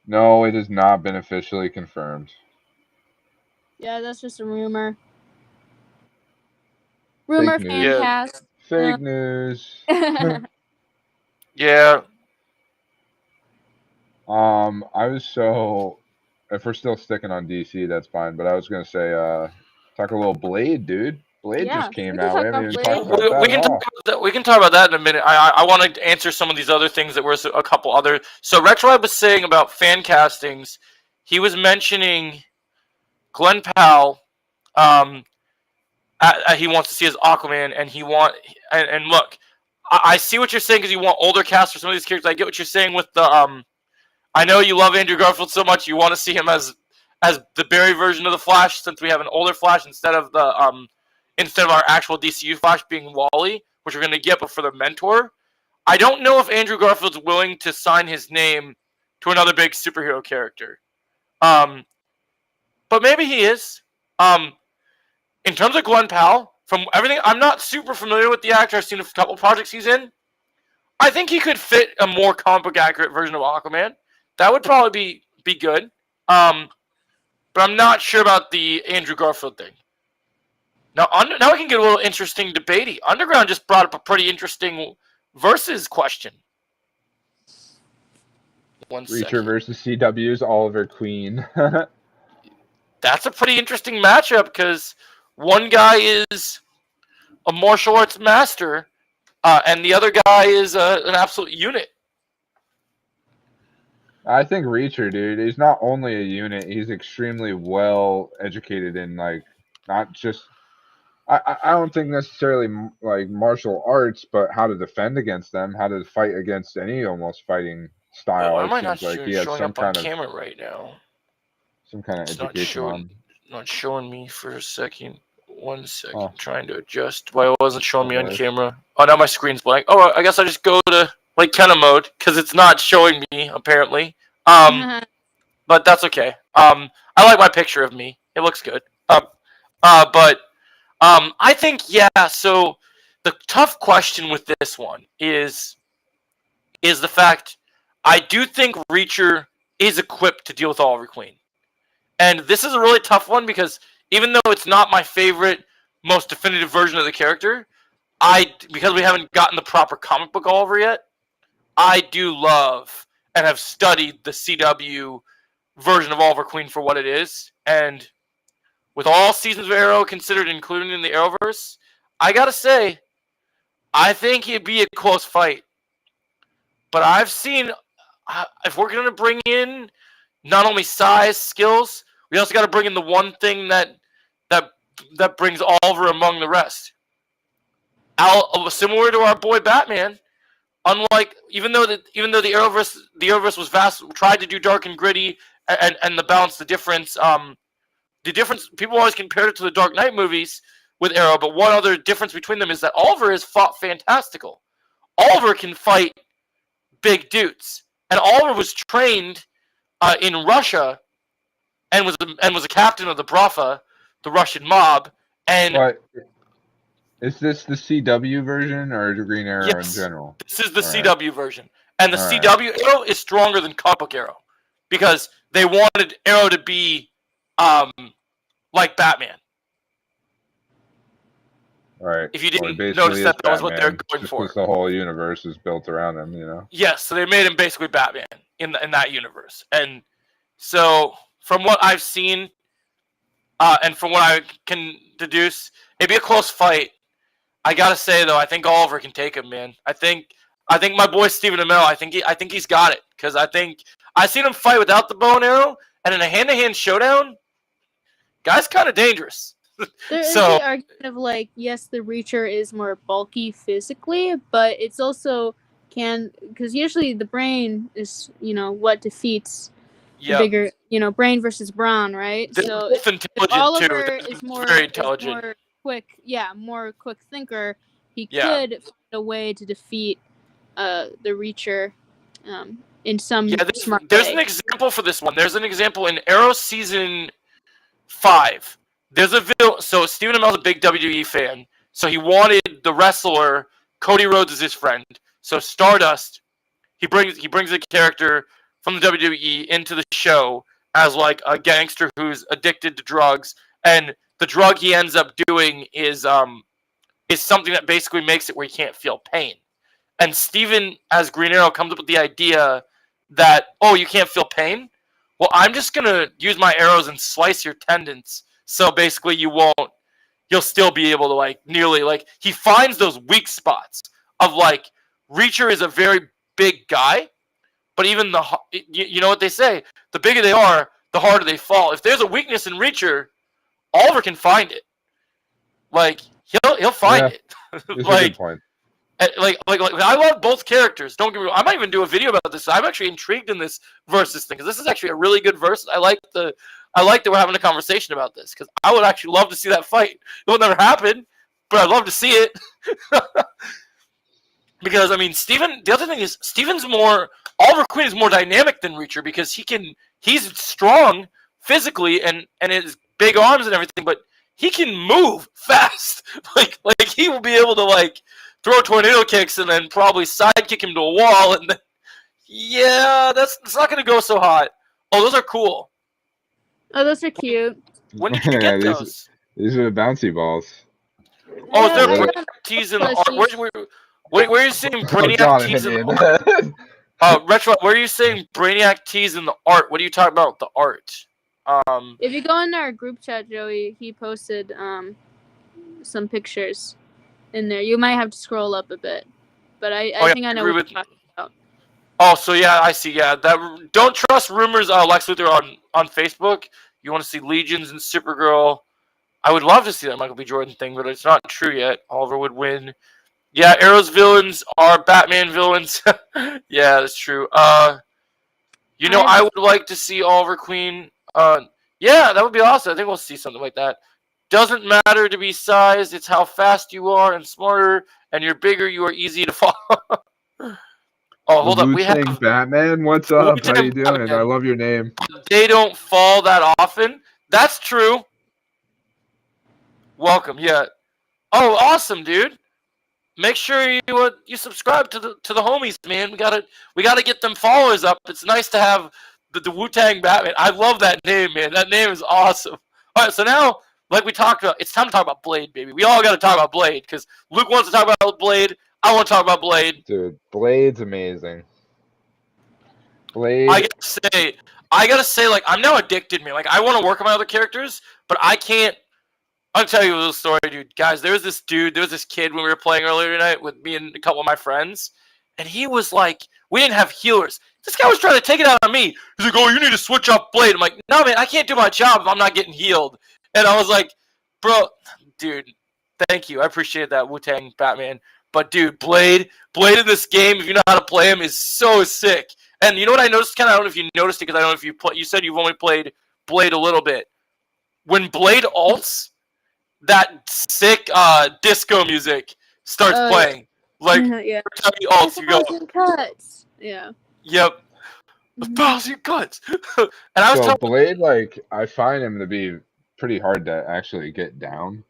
No, it has not been officially confirmed. Yeah, that's just a rumor. Rumor Fake fan news. cast. Fake news. Yeah. I was so. If we're still sticking on DC, that's fine. But I was gonna say, talk a little Blade, dude. Blade Yeah, just came we can out. talk We haven't about even Blade. talked about that We at all. can talk about that in a minute. I want to answer some of these other things that were a couple other. So Retrolab was saying about fan castings. He was mentioning Glenn Powell. He wants to see as Aquaman, and look, I see what you're saying because you want older cast for some of these characters. I get what you're saying with the I know you love Andrew Garfield so much. You want to see him as the Barry version of the Flash, since we have an older Flash instead of our actual DCU Flash being Wally, which we're going to get, but for the mentor. I don't know if Andrew Garfield's willing to sign his name to another big superhero character. But maybe he is. In terms of Glenn Powell, from everything, I'm not super familiar with the actor. I've seen a couple projects he's in. I think he could fit a more comic book accurate version of Aquaman. That would probably be good. But I'm not sure about the Andrew Garfield thing. Now we can get a little interesting debatey. Underground just brought up a pretty interesting versus question. One Reacher second. versus CW's Oliver Queen. That's a pretty interesting matchup because one guy is a martial arts master, and the other guy is an absolute unit. I think Reacher, dude, he's not only a unit, he's extremely well educated in, like, not just. I don't think necessarily like martial arts, but how to defend against them, how to fight against any almost fighting style. Why It am I not seems like he has showing some up on kind of camera right now? some kind of It's not education showing. on. Not showing me for a second. 1 second. Oh. Trying to adjust why it wasn't showing me on Okay. camera. Oh, now my screen's blank. Oh, I guess I just go to like Kenna mode because it's not showing me apparently. But that's okay. I like my picture of me. It looks good. But I think so the tough question with this one is the fact I do think Reacher is equipped to deal with Oliver Queen. And this is a really tough one because even though it's not my favorite, most definitive version of the character, because we haven't gotten the proper comic book Oliver yet, I do love and have studied the CW version of Oliver Queen for what it is. And with all seasons of Arrow considered included in the Arrowverse, I gotta say, I think it'd be a close fight. But I've seen, if we're gonna bring in not only size, skills, we also got to bring in the one thing that brings Oliver among the rest. Similar to our boy Batman, unlike even though the Arrowverse was vast, tried to do dark and gritty and the balance, the difference people always compared it to the Dark Knight movies with Arrow, but one other difference between them is that Oliver has fought fantastical. Oliver can fight big dudes, and Oliver was trained in Russia and was a captain of the Bratva, the Russian mob. And But is this the CW version or the Green Arrow Yes. in general? this is the All right. CW version, and the All right. CW Arrow is stronger than comic book Arrow because they wanted Arrow to be like Batman. Right. If you Well, he didn't basically notice is that was what they're Batman, going just for. 'cause the whole universe is built around him, you know. Yes, so they made him basically Batman in that universe. And so from what I've seen, and from what I can deduce, it'd be a close fight. I gotta say though, I think Oliver can take him, man. I think my boy Stephen Amell, I think he's got it because I think I've seen him fight without the bow and arrow, and in a hand-to-hand showdown, guy's kind of dangerous. There is So- the argument of like, yes, the Reacher is more bulky physically, but it's also because usually the brain is what defeats the Yeah, bigger brain versus brawn, right? they're So both if intelligent Oliver too. is more Very intelligent. more quick, more quick thinker, he Yeah. could find a way to defeat the Reacher in some smart there's way. an example for this one. There's an example in Arrow season 5. There's a villain. So Stephen Amell's a big WWE fan, so he wanted the wrestler Cody Rhodes as his friend. So Stardust, he brings a character from the WWE into the show as like a gangster who's addicted to drugs, and the drug he ends up doing is something that basically makes it where he can't feel pain. And Steven, as Green Arrow, comes up with the idea that, oh, you can't feel pain? Well, I'm just going to use my arrows and slice your tendons. So basically you'll still be able to he finds those weak spots of Reacher is a very big guy, but even you know what they say, the bigger they are, the harder they fall. If there's a weakness in Reacher, Oliver can find it. He'll find it. It's a good point. I love both characters. Don't get me wrong. I might even do a video about this. I'm actually intrigued in this versus thing because this is actually a really good verse. I like that we're having a conversation about this because I would actually love to see that fight. It will never happen, but I'd love to see it. Because Steven. The other thing is Oliver Queen is more dynamic than Reacher because he's strong physically and his big arms and everything, but he can move fast. He will be able to throw tornado kicks and then probably sidekick him to a wall, and then it's not gonna go so hot. Oh, those are cool. Oh, those are cute. When did you get those? These are the bouncy balls. Oh, is there Yeah, Brainiac tees in the plushies. art? Where are you seeing Oh, Brainiac God, tees in the I art? did. Retro, where are you seeing Brainiac tees in the art? What are you talking about with the art? If you go in our group chat, Joey, he posted some pictures in there. You might have to scroll up a bit, but I think I know agree what with- you're talking about. Oh, so yeah, I see. Yeah, that don't trust rumors. Lex Luthor on Facebook. You want to see Legions and Supergirl? I would love to see that Michael B. Jordan thing, but it's not true yet. Oliver would win. Yeah, Arrow's villains are Batman villains. Yeah, that's true. I would like to see Oliver Queen. Yeah, that would be awesome. I think we'll see something like that. Doesn't matter to be sized. It's how fast you are and smarter, and you're bigger. You are easy to follow. Oh, hold up. We Wu-Tang have Batman. What's up? How Wu-Tang you doing? Batman. I love your name. They don't fall that often. That's true. Welcome. Yeah. Oh, awesome, dude. Make sure you subscribe to the homies, man. We gotta get them followers up. It's nice to have the Wu-Tang Batman. I love that name, man. That name is awesome. All right, so now, like we talked about, it's time to talk about Blade, baby. We all got to talk about Blade because Luke wants to talk about Blade. I want to talk about Blade. Dude, Blade's amazing. Blade. I gotta say, like, I'm now addicted, man. Like, I want to work on my other characters, but I can't. I'll tell you a little story, dude. Guys, there was this kid when we were playing earlier tonight with me and a couple of my friends, and he was like, we didn't have healers. This guy was trying to take it out on me. He's like, oh, you need to switch up Blade. I'm like, no, man, I can't do my job if I'm not getting healed. And I was like, bro, dude, thank you. I appreciate that, Wu-Tang Batman. But, dude, Blade in this game, if you know how to play him, is so sick. And you know what I noticed? I don't know if you noticed it because I don't know if you said you've only played Blade a little bit. When Blade ults, that sick disco music starts playing. Like, yeah. every time he ults, you go, Cuts. Yeah. yep, 1,000 cuts. And I was So telling Blade, like, I find him to be pretty hard to actually get down.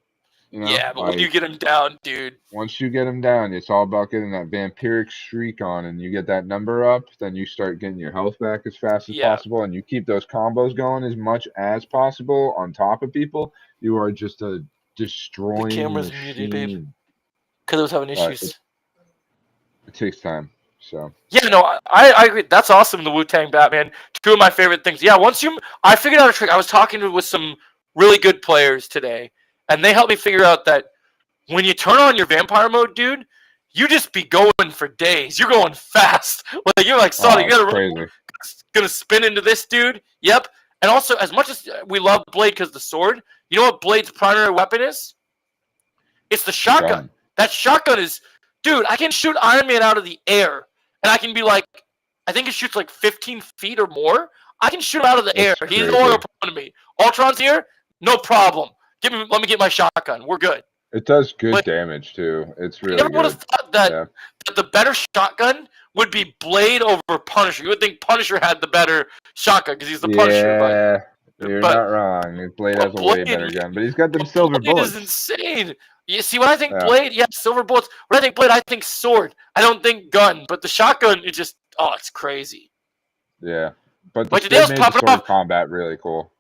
You know? yeah, but like, when you get him down, dude, once you get him down, it's all about getting that vampiric streak on, and you get that number up, then you start getting your health back as fast as Yeah. possible, and you keep those combos going as much as possible on top of people. You are just a destroying camera's machine. muted, babe. because I was having But issues. It takes time. So Yeah, no, I agree. That's awesome, the Wu-Tang Batman. Two of my favorite things. Yeah, I figured out a trick. I was talking with some really good players today, and they helped me figure out that when you turn on your vampire mode, dude, you just be going for days. You're going fast. Like, you're like, Sonic, it's you gotta crazy. gonna spin into this dude. Yep. And also, as much as we love Blade because the sword, you know what Blade's primary weapon is? It's the shotgun. Gun. That shotgun is, dude, I can shoot Iron Man out of the air. And I can be like, I think it shoots like 15 feet or more. I can shoot him out of the That's air. He's crazy. going to me. Ultron's here, no problem. Let me get my shotgun. We're good. It does good But- damage too. It's I really never would good. have thought that, Yeah. that the better shotgun would be Blade over Punisher. You would think Punisher had the better shotgun because he's the Punisher. Yeah, you're but- not wrong. Blade has a way Blade- better gun, but he's got them But silver Blade bullets. is insane. You see, when I think Yeah. Blade, yeah, silver bullets. When I think Blade, I think sword. I don't think gun. But the shotgun, it's crazy. Yeah, but But they today's made popping the sword off. combat really cool.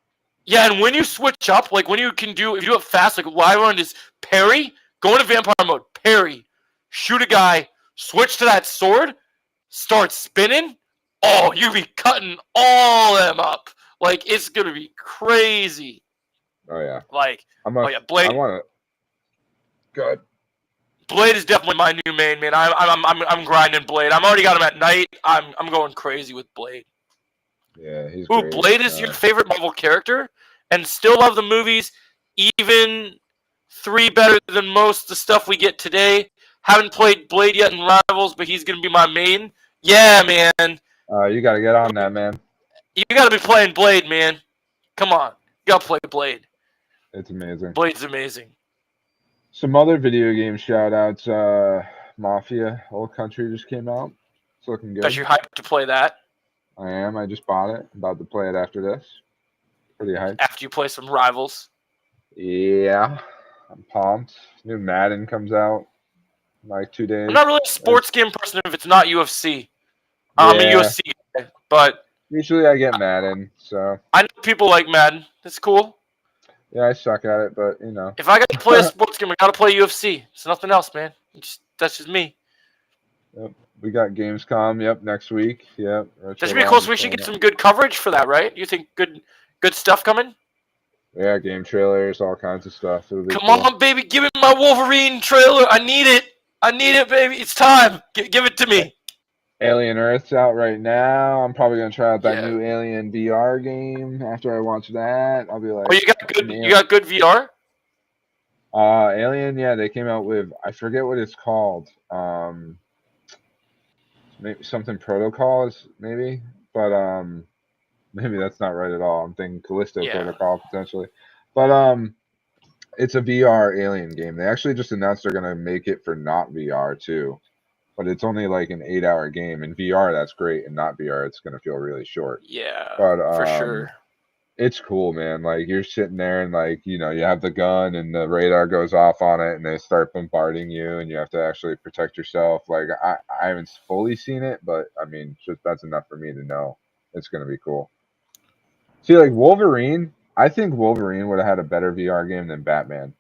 Yeah, and when you switch up, like when you can do, if you do it fast, like what I learned is parry, go into vampire mode, parry, shoot a guy, switch to that sword, start spinning. Oh, you be cutting all them up. Like, it's gonna be crazy. Oh yeah, Like, I Blade. want to. Good. Blade is definitely my new main, man. I'm grinding Blade. I'm already got him at night. I'm going crazy with Blade. Yeah, he's Ooh, great. Blade is your favorite Marvel character, and still love the movies. Even 3 better than most of the stuff we get today. Haven't played Blade yet in Rivals, but he's gonna be my main. Yeah, man. You got to get on that, man. You gotta be playing Blade, man. Come on, you gotta play Blade. It's amazing. Blade's amazing. Some other video game shout outs. Mafia Old Country just came out. It's looking good. Because you're hyped to play that I am. I just bought it. About to play it after this. Pretty hyped. after you play some Rivals. Yeah, I'm pumped. New Madden comes out in like 2 days. I'm not really a sports game person if it's not UFC. I'm a Yeah. UFC guy, but Usually I get Madden, so I know people like Madden. It's cool. yeah, I suck at it, but you know. If I gotta play a sports game, I gotta play UFC. It's nothing else, man. That's just me. We got Gamescom, yep, next week. Yep. That should be close. We should get some good coverage for that, right? You think good stuff coming? Yeah, game trailers, all kinds of stuff. It'll be Come cool. on, baby, give me my Wolverine trailer. I need it, baby. It's time. Give it to me. Alien Earth's out right now. I'm probably gonna try out that Yeah. new Alien VR game. After I watch that, I'll be like, Oh, you got good VR? Alien, yeah, they came out with, I forget what it's called. Maybe something Protocols, maybe, but maybe that's not right at all. I'm thinking Callisto Yeah. Protocol potentially, but It's a VR Alien game. They actually just announced they're gonna make it for not VR too, but it's only like an 8-hour game. In VR, that's great, and not VR, it's gonna feel really short. Yeah, But for sure. it's cool, man. Like you're sitting there and like, you know, you have the gun and the radar goes off on it and they start bombarding you and you have to actually protect yourself. Like I haven't fully seen it, but I mean, just that's enough for me to know it's gonna be cool. See, like Wolverine, I think Wolverine would have had a better VR game than Batman.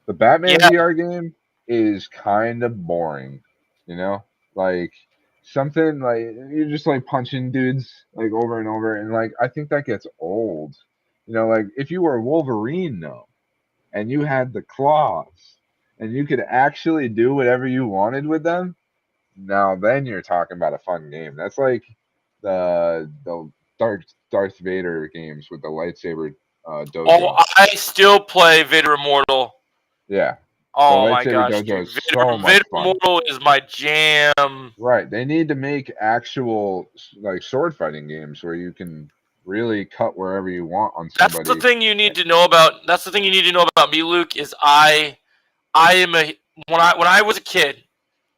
The Batman Yeah. VR game is kind of boring, you know? Like something like you're just like punching dudes like over and over and like I think that gets old. You know, like if you were Wolverine though and you had the claws and you could actually do whatever you wanted with them, now then you're talking about a fun game. That's like the Darth Vader games with the lightsaber dojo. Oh, I still play Vader Immortal. Yeah. Oh my lightsaber gosh, dojo dude. is so much Vader fun. Immortal is my jam. Right. They need to make actual like sword fighting games where you can really cut wherever you want on somebody. That's the thing you need to know about. That's the thing you need to know about me, Luke. Is I am a when I was a kid,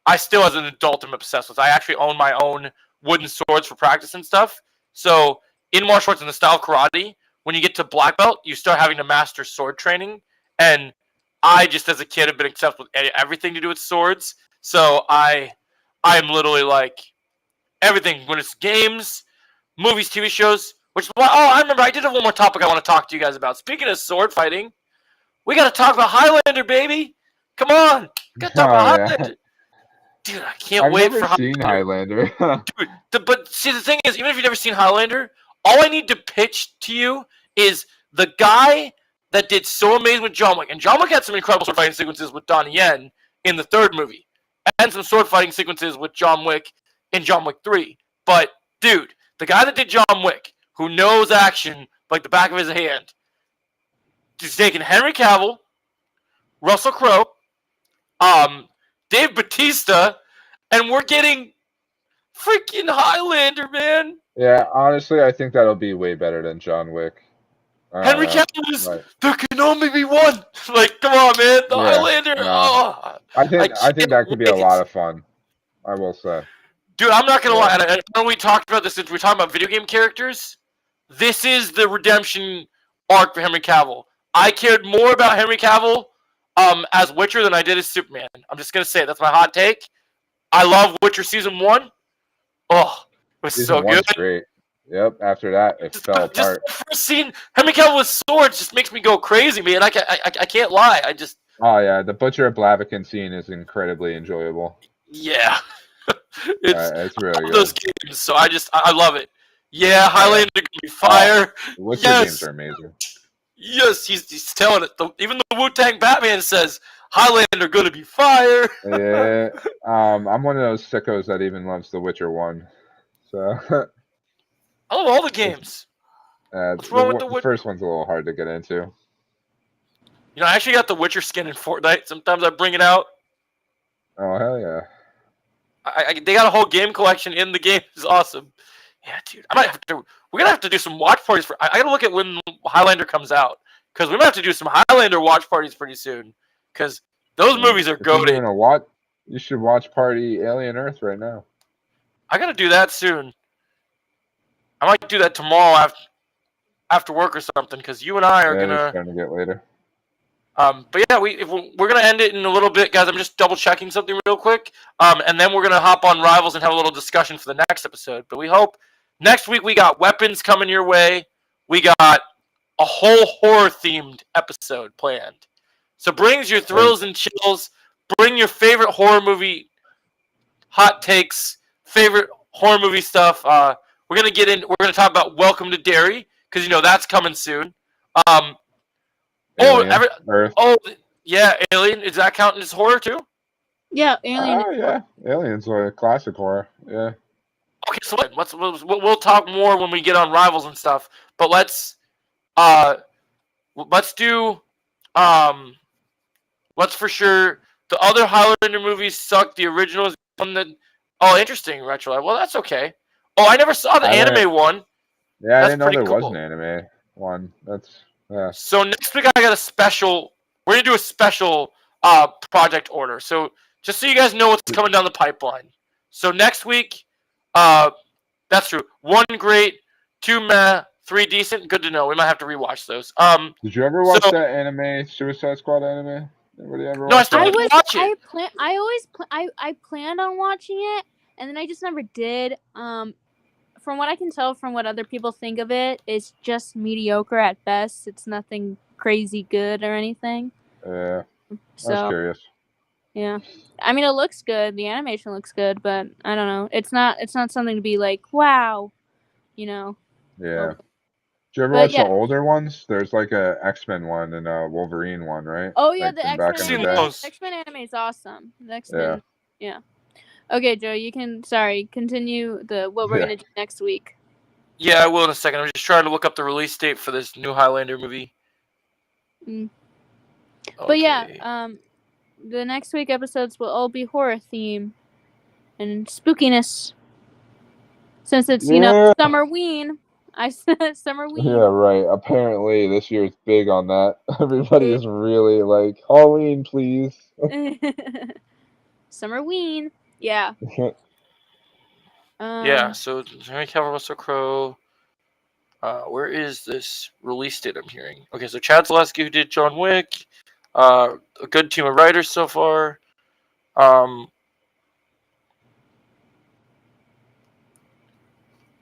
I still as an adult am obsessed with. I actually own my own wooden swords for practice and stuff. So in martial arts in the style of karate, when you get to black belt, you start having to master sword training. And I just as a kid have been obsessed with everything to do with swords. So I'm literally like everything when it's games, movies, TV shows. Which is why I remember I did have one more topic I want to talk to you guys about. Speaking of sword fighting, we got to talk about Highlander, baby. Come on, we got to talk about Highlander. Dude, I can't wait for Highlander. Dude, but see, the thing is, even if you've never seen Highlander, all I need to pitch to you is the guy that did so amazing with John Wick. And John Wick had some incredible sword fighting sequences with Donnie Yen in the third movie. And some sword fighting sequences with John Wick in John Wick 3. But, dude, the guy that did John Wick, who knows action like the back of his hand, is taking Henry Cavill, Russell Crowe, Dave Bautista, and we're getting freaking Highlander, man. Yeah, honestly, I think that'll be way better than John Wick. Henry Cavill is there can only be one. Like, come on, man, the Highlander. No. Oh, I think that could be a lot of fun. I will say, dude, I'm not gonna lie. I know we talked about this since we're talking about video game characters. This is the redemption arc for Henry Cavill. I cared more about Henry Cavill as Witcher than I did as Superman. I'm just gonna say it. That's my hot take. I love Witcher season 1. Oh, it was so good. Great. Yep. After that, it fell apart. Just the first scene, Henry Cavill with swords just makes me go crazy, man. I can't lie. Oh yeah, the Butcher of Blaviken scene is incredibly enjoyable. Yeah, it's really good. Those games, so I love it. Yeah, Highlander can be fire. Witcher games are amazing. Yes, he's telling it. Even the Wu-Tang Batman says Highlander gonna be fire. Yeah, I'm one of those sickos that even loves The Witcher 1. So I love all the games. What's wrong with the first one's a little hard to get into. You know, I actually got the Witcher skin in Fortnite. Sometimes I bring it out. Oh hell yeah! They got a whole game collection in the game. It's awesome. Yeah, dude. We're gonna have to do some watch parties for. I gotta look at when Highlander comes out because we might have to do some Highlander watch parties pretty soon because those movies are goated. You should watch party Alien Earth right now. I gotta do that soon. I might do that tomorrow after work or something because you and I are it's going to get later. But yeah, we're gonna end it in a little bit, guys. I'm just double checking something real quick, and then we're gonna hop on Rivals and have a little discussion for the next episode. But we hope next week we got weapons coming your way. We got a whole horror themed episode planned. So bring your thrills and chills. Bring your favorite horror movie hot takes, favorite horror movie stuff. We're gonna talk about Welcome to Derry because that's coming soon. Earth. Oh, yeah, Alien. Is that counting as horror too? Yeah, Alien. Oh yeah, Alien's a classic horror. Yeah. Okay, so we'll talk more when we get on Rivals and stuff. But let's do let's for sure. The other Highlander movies suck. The original is one that. Oh, interesting, Retro. Well, that's okay. Oh, I never saw the anime one. Yeah, I didn't know there was an anime one. Yeah. So next week I got a special we're gonna do a special project order. So just so you guys know what's coming down the pipeline. So next week, that's true. 1 great, 2 meh, 3 decent. Good to know. We might have to rewatch those. Did you ever watch So- that anime, Suicide Squad anime? Anybody ever No, I watch still that? need to watch it. I planned on watching it, and then I just never did. From what I can tell from what other people think of it, it's just mediocre at best. It's nothing crazy good or anything. Yeah, I was So curious. yeah, I mean it looks good. The animation looks good, but I don't know. It's not something to be like wow, you know. Yeah. Did you ever But watch yeah. the older ones? There's like a X-Men one and a Wolverine one, right? Oh yeah, Like the from back in Seen the day. those. X-Men anime is awesome. The X-Men, yeah. Okay, Joe, you can continue what we're Yeah. gonna do next week. Yeah, I will in a second. I'm just trying to look up the release date for this new Highlander movie. Mm. But yeah, Okay. the next week episodes will all be horror theme and spookiness. Since it's Yeah. Summerween, I said Summerween. Yeah, right. Apparently this year's big on that. Everybody is really like, Halloween, please. Summerween, yeah. Yeah, so Henry Cavill, Russell Crowe. Where is this release date I'm hearing? Okay, so Chad Zaleski, who did John Wick. A good team of writers so far.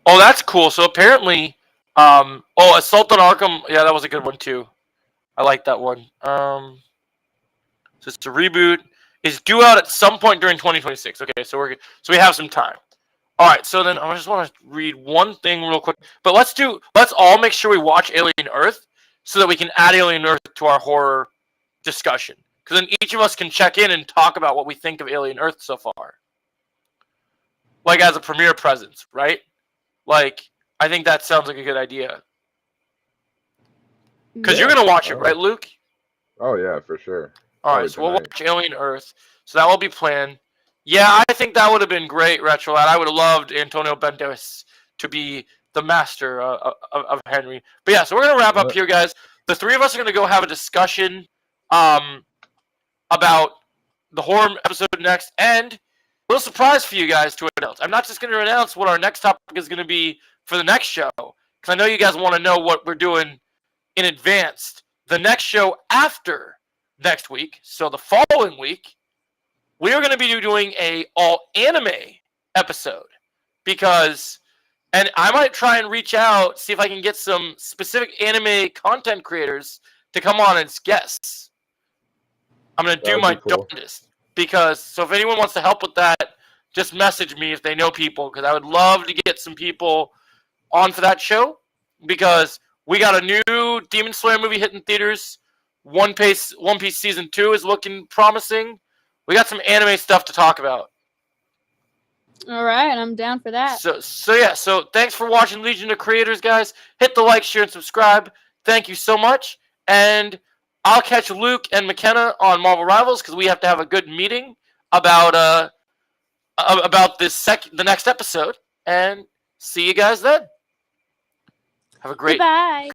Oh, that's cool. So apparently, Assault on Arkham. Yeah, that was a good one too. I like that one. So it's a reboot. It's due out at some point during 2026. Okay, so we have some time. All right, so then I just want to read one thing real quick. But let's all make sure we watch Alien Earth so that we can add Alien Earth to our horror discussion. Because then each of us can check in and talk about what we think of Alien Earth so far. Like as a premiere presence, right? Like, I think that sounds like a good idea. Because you're going to watch it, right, Luke? Oh yeah, for sure. All Probably right, so we'll tonight. watch Alien Earth. So that will be planned. Yeah, I think that would have been great, Retro Lad. I would have loved Antonio Banderas to be the master of Henry. But yeah, so we're going to wrap up here, guys. The three of us are going to go have a discussion about the horror episode next. And a little surprise for you guys to announce. I'm not just going to announce what our next topic is going to be for the next show, because I know you guys want to know what we're doing in advance. The next show after next week, so the following week, we are going to be doing a all anime episode and I might try and reach out, see if I can get some specific anime content creators to come on as guests. I'm going to do my darndest so if anyone wants to help with that, just message me if they know people, because I would love to get some people on for that show, because we got a new Demon Slayer movie hitting theaters. One Piece Season 2 is looking promising. We got some anime stuff to talk about. All right, I'm down for that. So thanks for watching Legion of Creators, guys. Hit the like, share, and subscribe. Thank you so much. And I'll catch Luke and McKenna on Marvel Rivals, because we have to have a good meeting about the next episode. And see you guys then. Have a great Goodbye.